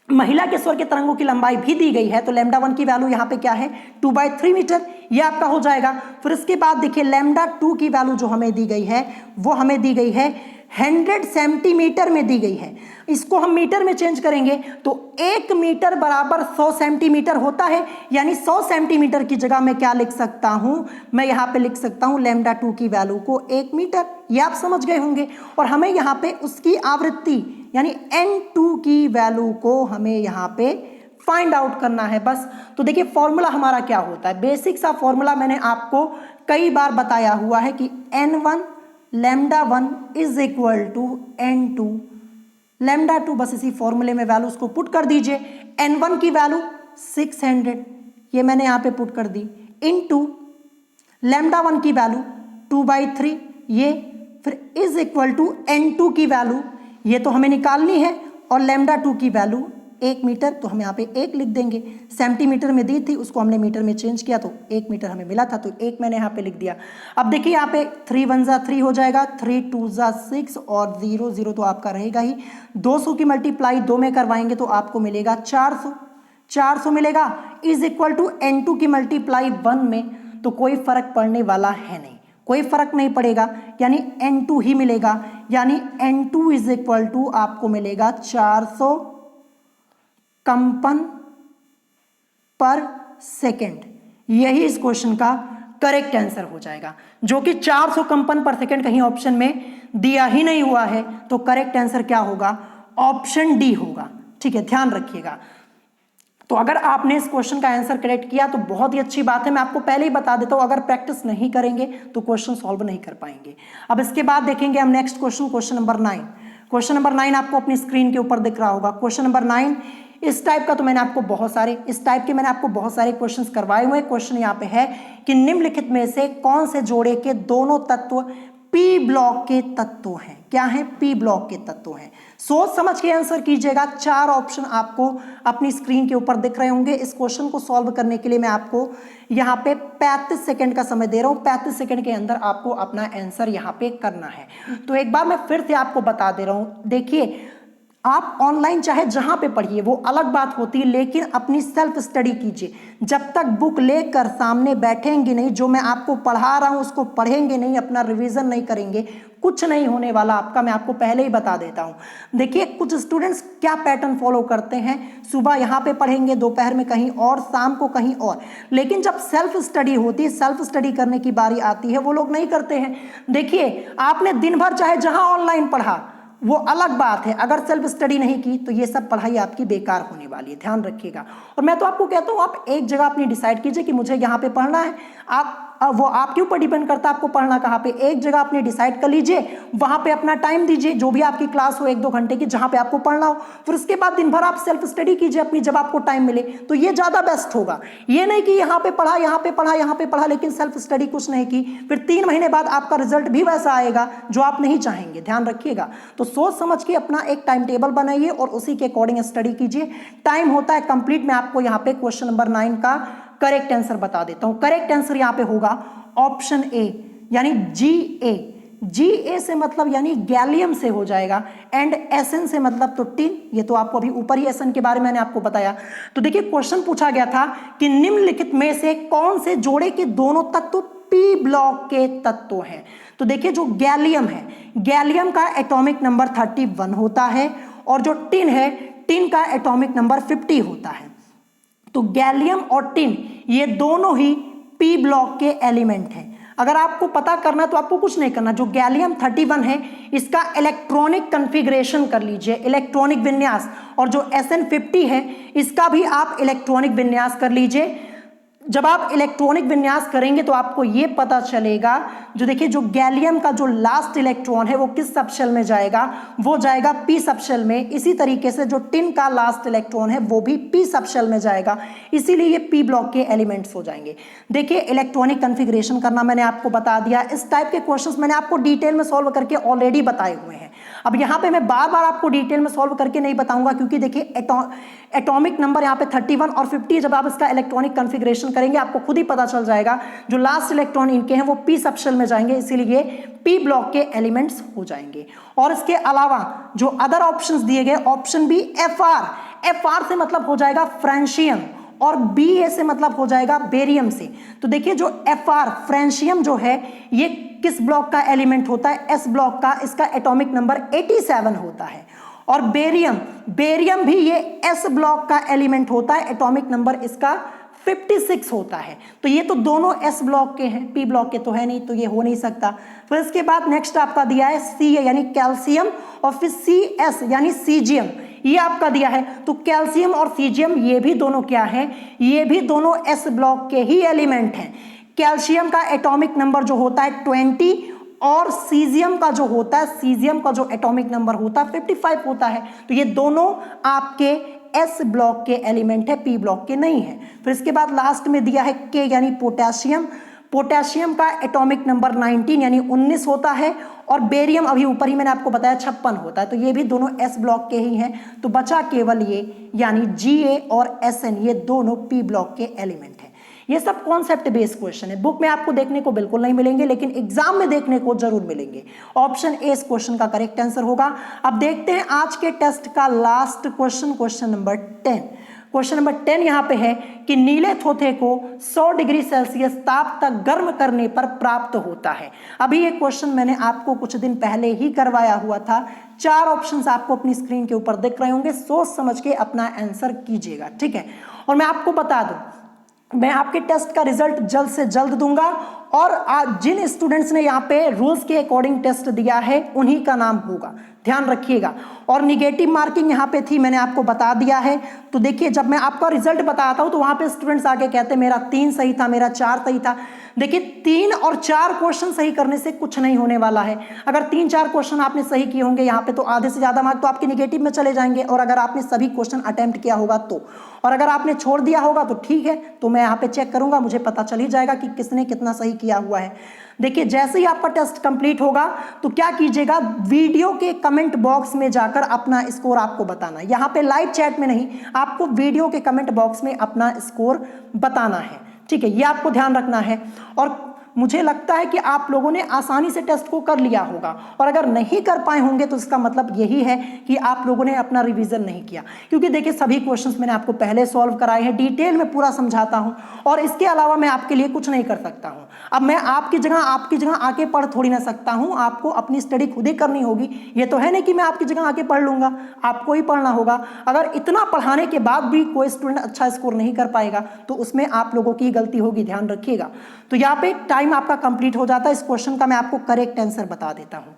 महिला के स्वर के तरंगों की लंबाई भी दी गई है, तो λ1 की वैल्यू यहाँ पे क्या है 2/3 मीटर, ये आपका हो जाएगा। फिर इसके बाद देखिए λ2 की वैल्यू जो हमें दी गई है वो हमें दी गई है 100 सेंटीमीटर में दी गई है। इसको हम मीटर में चेंज करेंगे तो 1 मीटर बराबर 100 सेंटीमीटर होता है, यानी 100 सेंटीमीटर की जगह मैं क्या लिख सकता हूं, मैं यहाँ पे लिख सकता हूं λ2 की वैल्यू को 1 मीटर, ये आप समझ गए होंगे। और हमें यहाँ पे उसकी आवृत्ति यानी N2 की वैल्यू को हमें यहाँ पे फाइंड आउट करना है बस। तो देखिए फॉर्मूला हमारा क्या होता है, बेसिक सा फॉर्मूला मैंने आपको कई बार बताया हुआ है कि n1 λ1 is equal to n2 λ2। बस इसी फॉर्मूले में वैल्यूज को पुट कर दीजिए। n1 की वैल्यू 600, ये मैंने यहाँ पे पुट कर दी, इनटू λ1 की वैल्यू 2/3, ये फिर इज इक्वल टू n2 की वैल्यू ये तो हमें निकालनी है, और λ2 की वैल्यू 1 मीटर, तो हम यहाँ पे 1 लिख देंगे। सेंटीमीटर में दी थी, उसको हमने मीटर में चेंज किया तो 1 मीटर हमें मिला था, तो 1 मैंने यहाँ पे लिख दिया। अब देखिए यहाँ पे 3 1 जा 3 हो जाएगा, 3 2 जा 6 और 0 0 तो आपका रहेगा ही। 200 की मल्टीप्लाई 2 में करवाएंगे तो आपको मिलेगा 400 मिलेगा, इज इक्वल टू n2 की मल्टीप्लाई 1 में, तो कोई फर्क पड़ने वाला है नहीं, कोई फर्क नहीं पड़ेगा, यानी n2 ही मिलेगा, यानी n2 इज इक्वल टू आपको मिलेगा 400 कंपन पर सेकेंड। यही इस क्वेश्चन का करेक्ट आंसर हो जाएगा, जो कि 400 कंपन पर सेकेंड कहीं ऑप्शन में दिया ही नहीं हुआ है, तो करेक्ट आंसर क्या होगा, ऑप्शन डी होगा। ठीक है, ध्यान रखिएगा। तो अगर आपने इस क्वेश्चन का आंसर करेक्ट किया तो बहुत ही अच्छी बात है। मैं आपको पहले ही बता देता हूं, अगर प्रैक्टिस नहीं करेंगे तो क्वेश्चन सॉल्व नहीं कर पाएंगे। अब इसके बाद देखेंगे हम next question, question number 9। Question number 9 आपको अपनी स्क्रीन के ऊपर दिख रहा होगा। क्वेश्चन नंबर 9 इस टाइप का, तो मैंने आपको बहुत सारे क्वेश्चंस करवाए हुए हैं। क्वेश्चन यहाँ पे है कि निम्नलिखित में से कौन से जोड़े के दोनों तत्व पी ब्लॉक के तत्व हैं। क्या है, पी ब्लॉक के तत्व हैं। सोच समझ के आंसर कीजिएगा। 4 ऑप्शन आपको अपनी स्क्रीन के ऊपर दिख रहे होंगे। इस क्वेश्चन को सॉल्व करने के लिए मैं आपको यहाँ पे 35 सेकंड का समय दे रहा हूँ। 35 सेकंड के अंदर आपको अपना आंसर यहाँ पे करना है। तो एक बार मैं फिर से आपको बता दे रहा हूँ, देखिए आप ऑनलाइन चाहे जहां पे पढ़िए वो अलग बात होती है, लेकिन अपनी सेल्फ स्टडी कीजिए। जब तक बुक लेकर सामने बैठेंगे नहीं, जो मैं आपको पढ़ा रहा हूं उसको पढ़ेंगे नहीं, अपना रिवीजन नहीं करेंगे, कुछ नहीं होने वाला आपका। मैं आपको पहले ही बता देता हूं। देखिए कुछ स्टूडेंट्स क्या पैटर्न फॉलो करते हैं, सुबह यहाँ पे पढ़ेंगे, दोपहर में कहीं और, शाम को कहीं और, लेकिन जब सेल्फ स्टडी होती है, सेल्फ स्टडी करने की बारी आती है, वो लोग नहीं करते हैं। देखिए आपने दिन भर चाहे जहां ऑनलाइन पढ़ा वो अलग बात है, अगर सेल्फ स्टडी नहीं की तो ये सब पढ़ाई आपकी बेकार होने वाली है, ध्यान रखिएगा। और मैं तो आपको कहता हूँ आप एक जगह अपनी डिसाइड कीजिए कि मुझे यहाँ पे पढ़ना है। आप वो आपके ऊपर डिपेंड करता है आपको पढ़ना कहाँ पे। एक जगह अपनी डिसाइड कर लीजिए, वहां पे अपना टाइम दीजिए, जो भी आपकी क्लास हो 1-2 घंटे की, जहां पे आपको पढ़ना हो। फिर उसके बाद दिन भर आप सेल्फ स्टडी कीजिए अपनी, जब आपको टाइम मिले, तो ये ज्यादा बेस्ट होगा। ये नहीं कि यहाँ पे पढ़ा, यहाँ पे पढ़ा, यहाँ पे पढ़ा, लेकिन सेल्फ स्टडी कुछ नहीं की, फिर 3 महीने बाद आपका रिजल्ट भी वैसा आएगा जो आप नहीं चाहेंगे, ध्यान रखिएगा। तो सोच समझ के अपना एक टाइम टेबल बनाइए और उसी के अकॉर्डिंग स्टडी कीजिए। टाइम होता है कंप्लीट। मैं आपको यहाँ पे क्वेश्चन नंबर 9 का करेक्ट आंसर बता देता हूं। करेक्ट आंसर यहाँ पे होगा ऑप्शन ए, यानी Ga से मतलब यानी गैलियम से हो जाएगा, एंड Sn से मतलब तो टिन। ये तो आपको अभी ऊपर ही Sn के बारे में मैंने आपको बताया। तो देखिए क्वेश्चन पूछा गया था कि निम्नलिखित में से कौन से जोड़े के दोनों तत्व पी ब्लॉक के तत्व हैं। तो देखिए जो गैलियम है, गैलियम का एटॉमिक नंबर 31 होता है, और जो टिन है, टिन का एटॉमिक नंबर 50 होता है। तो गैलियम और टिन ये दोनों ही पी ब्लॉक के एलिमेंट हैं। अगर आपको पता करना तो आपको कुछ नहीं करना, जो गैलियम 31 है इसका इलेक्ट्रॉनिक कॉन्फ़िगरेशन कर लीजिए, इलेक्ट्रॉनिक विन्यास, और जो Sn50 है इसका भी आप इलेक्ट्रॉनिक विन्यास कर लीजिए। जब आप इलेक्ट्रॉनिक विन्यास करेंगे तो आपको यह पता चलेगा, जो देखिए जो गैलियम का जो लास्ट इलेक्ट्रॉन है वो किस सबशेल में जाएगा, वो जाएगा पी सबशेल में। इसी तरीके से जो टिन का लास्ट इलेक्ट्रॉन है वो भी पी सबशेल में जाएगा, इसीलिए ये पी ब्लॉक के एलिमेंट्स हो जाएंगे। देखिए इलेक्ट्रॉनिक कॉन्फ़िगरेशन करना मैंने आपको बता दिया। इस टाइप के क्वेश्चंस मैंने आपको डिटेल में सॉल्व करके ऑलरेडी बताए हुए हैं। अब यहाँ पे मैं बार बार आपको डिटेल में सॉल्व करके नहीं बताऊंगा, क्योंकि देखिए एटॉमिक नंबर यहाँ पे 31 और 50, जब आप इसका इलेक्ट्रॉनिक कॉन्फ़िगरेशन करेंगे आपको खुद ही पता चल जाएगा, जो लास्ट इलेक्ट्रॉन इनके हैं वो पी सबशेल में जाएंगे, इसीलिए पी ब्लॉक के एलिमेंट्स हो जाएंगे। और इसके अलावा जो अदर ऑप्शंस दिए गए, ऑप्शन बी एफआर से मतलब हो जाएगा फ्रेंशियम, और Ba से मतलब हो जाएगा बेरियम से। तो देखिए जो Fr फ्रेंशियम जो है ये किस ब्लॉक का एलिमेंट होता है, S ब्लॉक का, इसका एटॉमिक नंबर 87 होता है। और बेरियम भी ये S ब्लॉक का एलिमेंट होता है, एटॉमिक नंबर इसका 56 होता है। तो ये तो दोनों S ब्लॉक के हैं, P ब्लॉक के तो है नहीं, तो ये हो नहीं सकता। फिर इसके बाद नेक्स्ट आपका दिया है C यानी कैल्शियम, और फिर CS यानी सीजियम। ये आपका दिया है। तो कैल्शियम और सीजियम ये भी दोनों क्या है, ये भी दोनों एस ब्लॉक के ही एलिमेंट हैं। कैल्शियम का एटॉमिक नंबर जो होता है 20 और सीजियम का जो होता है, सीजियम का जो एटॉमिक नंबर होता है 55 होता है। तो ये दोनों आपके एस ब्लॉक के एलिमेंट है, पी ब्लॉक के नहीं है। फिर इसके बाद लास्ट में दिया है के यानी पोटेशियम। पोटेशियम का एटॉमिक नंबर 19 यानी 19 होता है और बेरियम अभी ऊपर ही मैंने आपको बताया 56 होता है। तो ये भी दोनों एस ब्लॉक के ही हैं। तो बचा केवल ये यानी Ga और Sn, ये दोनों पी ब्लॉक के एलिमेंट हैं। ये सब कॉन्सेप्ट बेस्ड क्वेश्चन है, बुक में आपको देखने को बिल्कुल नहीं मिलेंगे लेकिन एग्जाम में देखने को जरूर मिलेंगे। ऑप्शन ए इस क्वेश्चन का करेक्ट आंसर होगा। अब देखते हैं आज के टेस्ट का last question, question number 10। Question number 10 यहाँ पे है कि नीले थोथे को 100 डिग्री सेल्सियस ताप तक गर्म करने पर प्राप्त होता है। अभी ये क्वेश्चन मैंने आपको कुछ दिन पहले ही करवाया हुआ था। 4 ऑप्शंस आपको अपनी स्क्रीन के ऊपर दिख रहे होंगे, सोच समझ के अपना आंसर कीजिएगा, ठीक है। और मैं आपको बता दूं, मैं आपके टेस्ट का रिजल्ट जल्द से जल्द दूंगा और जिन स्टूडेंट्स ने यहाँ पे रूल्स के अकॉर्डिंग टेस्ट दिया है उन्हीं का नाम होगा, ध्यान रखिएगा। और निगेटिव मार्किंग यहाँ पे थी, मैंने आपको बता दिया है। तो देखिए जब मैं आपका रिजल्ट बताता हूँ तो वहाँ पे स्टूडेंट्स आके कहते मेरा 3 सही था, मेरा 4 सही था। देखिए 3 और 4 क्वेश्चन सही करने से कुछ नहीं होने वाला है। अगर 3-4 क्वेश्चन आपने सही किए होंगे यहाँ पे तो आधे से ज़्यादा मार्क तो आपके निगेटिव में चले जाएंगे। और अगर आपने सभी क्वेश्चन अटेम्प्ट किया होगा तो, और अगर आपने छोड़ दिया होगा तो ठीक है, तो मैं यहाँ पे चेक करूंगा, मुझे पता चल ही जाएगा कि किसने कितना सही किया हुआ है। देखिए जैसे ही आपका टेस्ट कंप्लीट होगा तो क्या कीजिएगा, वीडियो के कमेंट बॉक्स में जाकर अपना स्कोर आपको बताना। यहाँ पे लाइव चैट में नहीं, आपको वीडियो के कमेंट बॉक्स में अपना स्कोर बताना है, ठीक है, ये आपको ध्यान रखना है। और मुझे लगता है कि आप लोगों ने आसानी से टेस्ट को कर लिया होगा, और अगर नहीं कर पाए होंगे तो इसका मतलब यही है कि आप लोगों ने अपना रिवीजन नहीं किया। क्योंकि देखिए सभी क्वेश्चंस मैंने आपको पहले सॉल्व कराए हैं, डिटेल में पूरा समझाता हूं और इसके अलावा मैं आपके लिए कुछ नहीं कर सकता हूं। अब मैं आपकी जगह आके पढ़ थोड़ी ना सकता हूं, आपको अपनी स्टडी खुद ही करनी होगी। ये तो है नहीं कि मैं आपकी जगह आके पढ़ लूंगा, आपको ही पढ़ना होगा। अगर इतना पढ़ाने के बाद भी कोई स्टूडेंट अच्छा स्कोर नहीं कर पाएगा तो उसमें आप लोगों की गलती होगी, ध्यान रखिएगा। तो यहाँ पे टाइम आपका कंप्लीट हो जाता है। इस क्वेश्चन का मैं आपको करेक्ट आंसर बता देता हूं।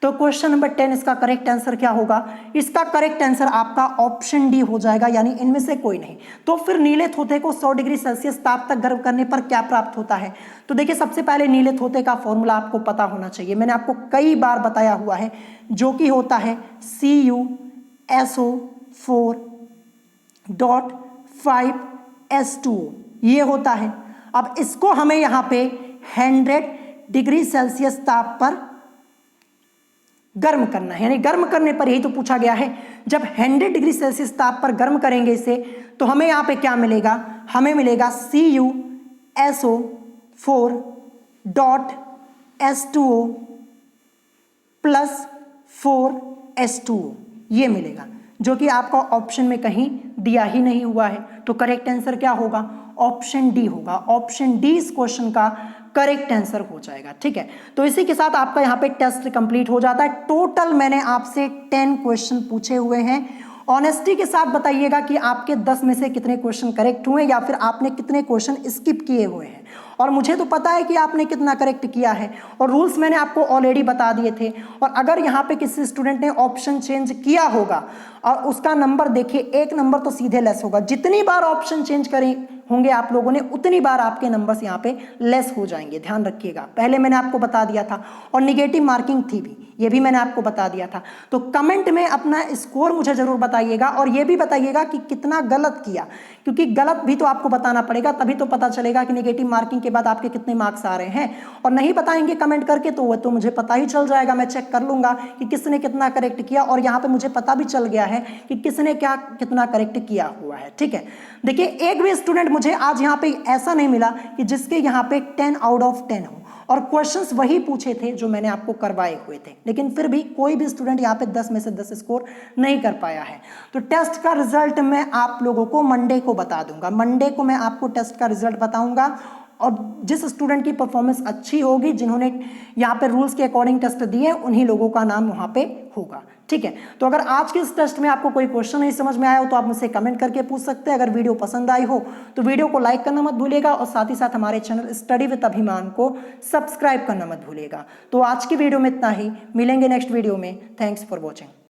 तो क्वेश्चन नंबर 10 इसका करेक्ट आंसर क्या होगा, इसका करेक्ट आंसर आपका ऑप्शन डी हो जाएगा, यानी इनमें से कोई नहीं। तो फिर नीले थोथे को 100 डिग्री सेल्सियस ताप तक गर्म करने पर क्या प्राप्त होता है। तो देखिए सबसे पहले नीले थोथे का फॉर्मूला आपको पता होना चाहिए, मैंने आपको कई बार बताया हुआ है, जो कि होता है CuSO4.5H2O, ये होता है। अब इसको हमें यहाँ पे 100 डिग्री सेल्सियस ताप पर गर्म करना है, यानी गर्म करने पर, यही तो पूछा गया है। जब 100 डिग्री सेल्सियस ताप पर गर्म करेंगे इसे तो हमें यहाँ पे क्या मिलेगा, हमें मिलेगा CuSO4.H2O प्लस 4H2O, ये मिलेगा, जो कि आपका ऑप्शन में कहीं दिया ही नहीं हुआ है। तो करेक्ट आंसर क्या होगा, ऑप्शन डी होगा। ऑप्शन डी इस क्वेश्चन का करेक्ट आंसर हो जाएगा, ठीक है। तो इसी के साथ आपका यहाँ पे टेस्ट कंप्लीट हो जाता है। टोटल मैंने आपसे 10 क्वेश्चन पूछे हुए हैं। ऑनेस्टी के साथ बताइएगा कि आपके 10 में से कितने क्वेश्चन करेक्ट हुए या फिर आपने कितने क्वेश्चन स्किप किए हुए हैं। और मुझे तो पता है कि आपने कितना करेक्ट किया है, और रूल्स मैंने आपको ऑलरेडी बता दिए थे। और अगर यहाँ पे किसी स्टूडेंट ने ऑप्शन चेंज किया होगा और उसका नंबर देखिए, 1 नंबर तो सीधे लेस होगा। जितनी बार ऑप्शन चेंज करें होंगे आप लोगों ने, उतनी बार आपके नंबर्स यहाँ पे लेस हो जाएंगे, ध्यान रखिएगा। पहले मैंने आपको बता दिया था। और निगेटिव मार्किंग थी भी, ये भी मैंने आपको बता दिया था। तो कमेंट में अपना स्कोर मुझे जरूर बताइएगा, और ये भी बताइएगा कि कितना गलत किया, क्योंकि गलत भी तो आपको बताना पड़ेगा, तभी तो पता चलेगा कि निगेटिव मार्किंग के बाद आपके कितने मार्क्स आ रहे हैं। और नहीं बताएंगे कमेंट करके तो वो तो मुझे पता ही चल जाएगा, मैं चेक कर लूंगा कि किसने कितना करेक्ट किया, और यहाँ पे मुझे पता भी चल गया है कि किसने क्या कितना करेक्ट किया हुआ है, ठीक है। देखिए एक भी स्टूडेंट मुझे आज यहाँ पे ऐसा नहीं मिला कि जिसके यहाँ पे 10 आउट ऑफ 10 हो, और क्वेश्चंस वही पूछे थे जो मैंने आपको करवाए हुए थे, लेकिन फिर भी कोई भी स्टूडेंट यहाँ पे 10 में से 10 स्कोर नहीं कर पाया है। तो टेस्ट का रिजल्ट मैं आप लोगों को मंडे को बता दूंगा। मंडे को मैं आपको टेस्ट का रिजल्ट बताऊंगा, और जिस स्टूडेंट की परफॉर्मेंस अच्छी होगी, जिन्होंने यहाँ पे रूल्स के अकॉर्डिंग टेस्ट दिए, उन्हीं लोगों का नाम वहाँ पे होगा, ठीक है। तो अगर आज के इस टेस्ट में आपको कोई क्वेश्चन नहीं समझ में आया हो तो आप मुझसे कमेंट करके पूछ सकते हैं। अगर वीडियो पसंद आई हो तो वीडियो को लाइक करना मत भूलिएगा, और साथ ही साथ हमारे चैनल स्टडी विद अभिमान को सब्सक्राइब करना मत भूलिएगा। तो आज की वीडियो में इतना ही, मिलेंगे नेक्स्ट वीडियो में। Thanks for watching.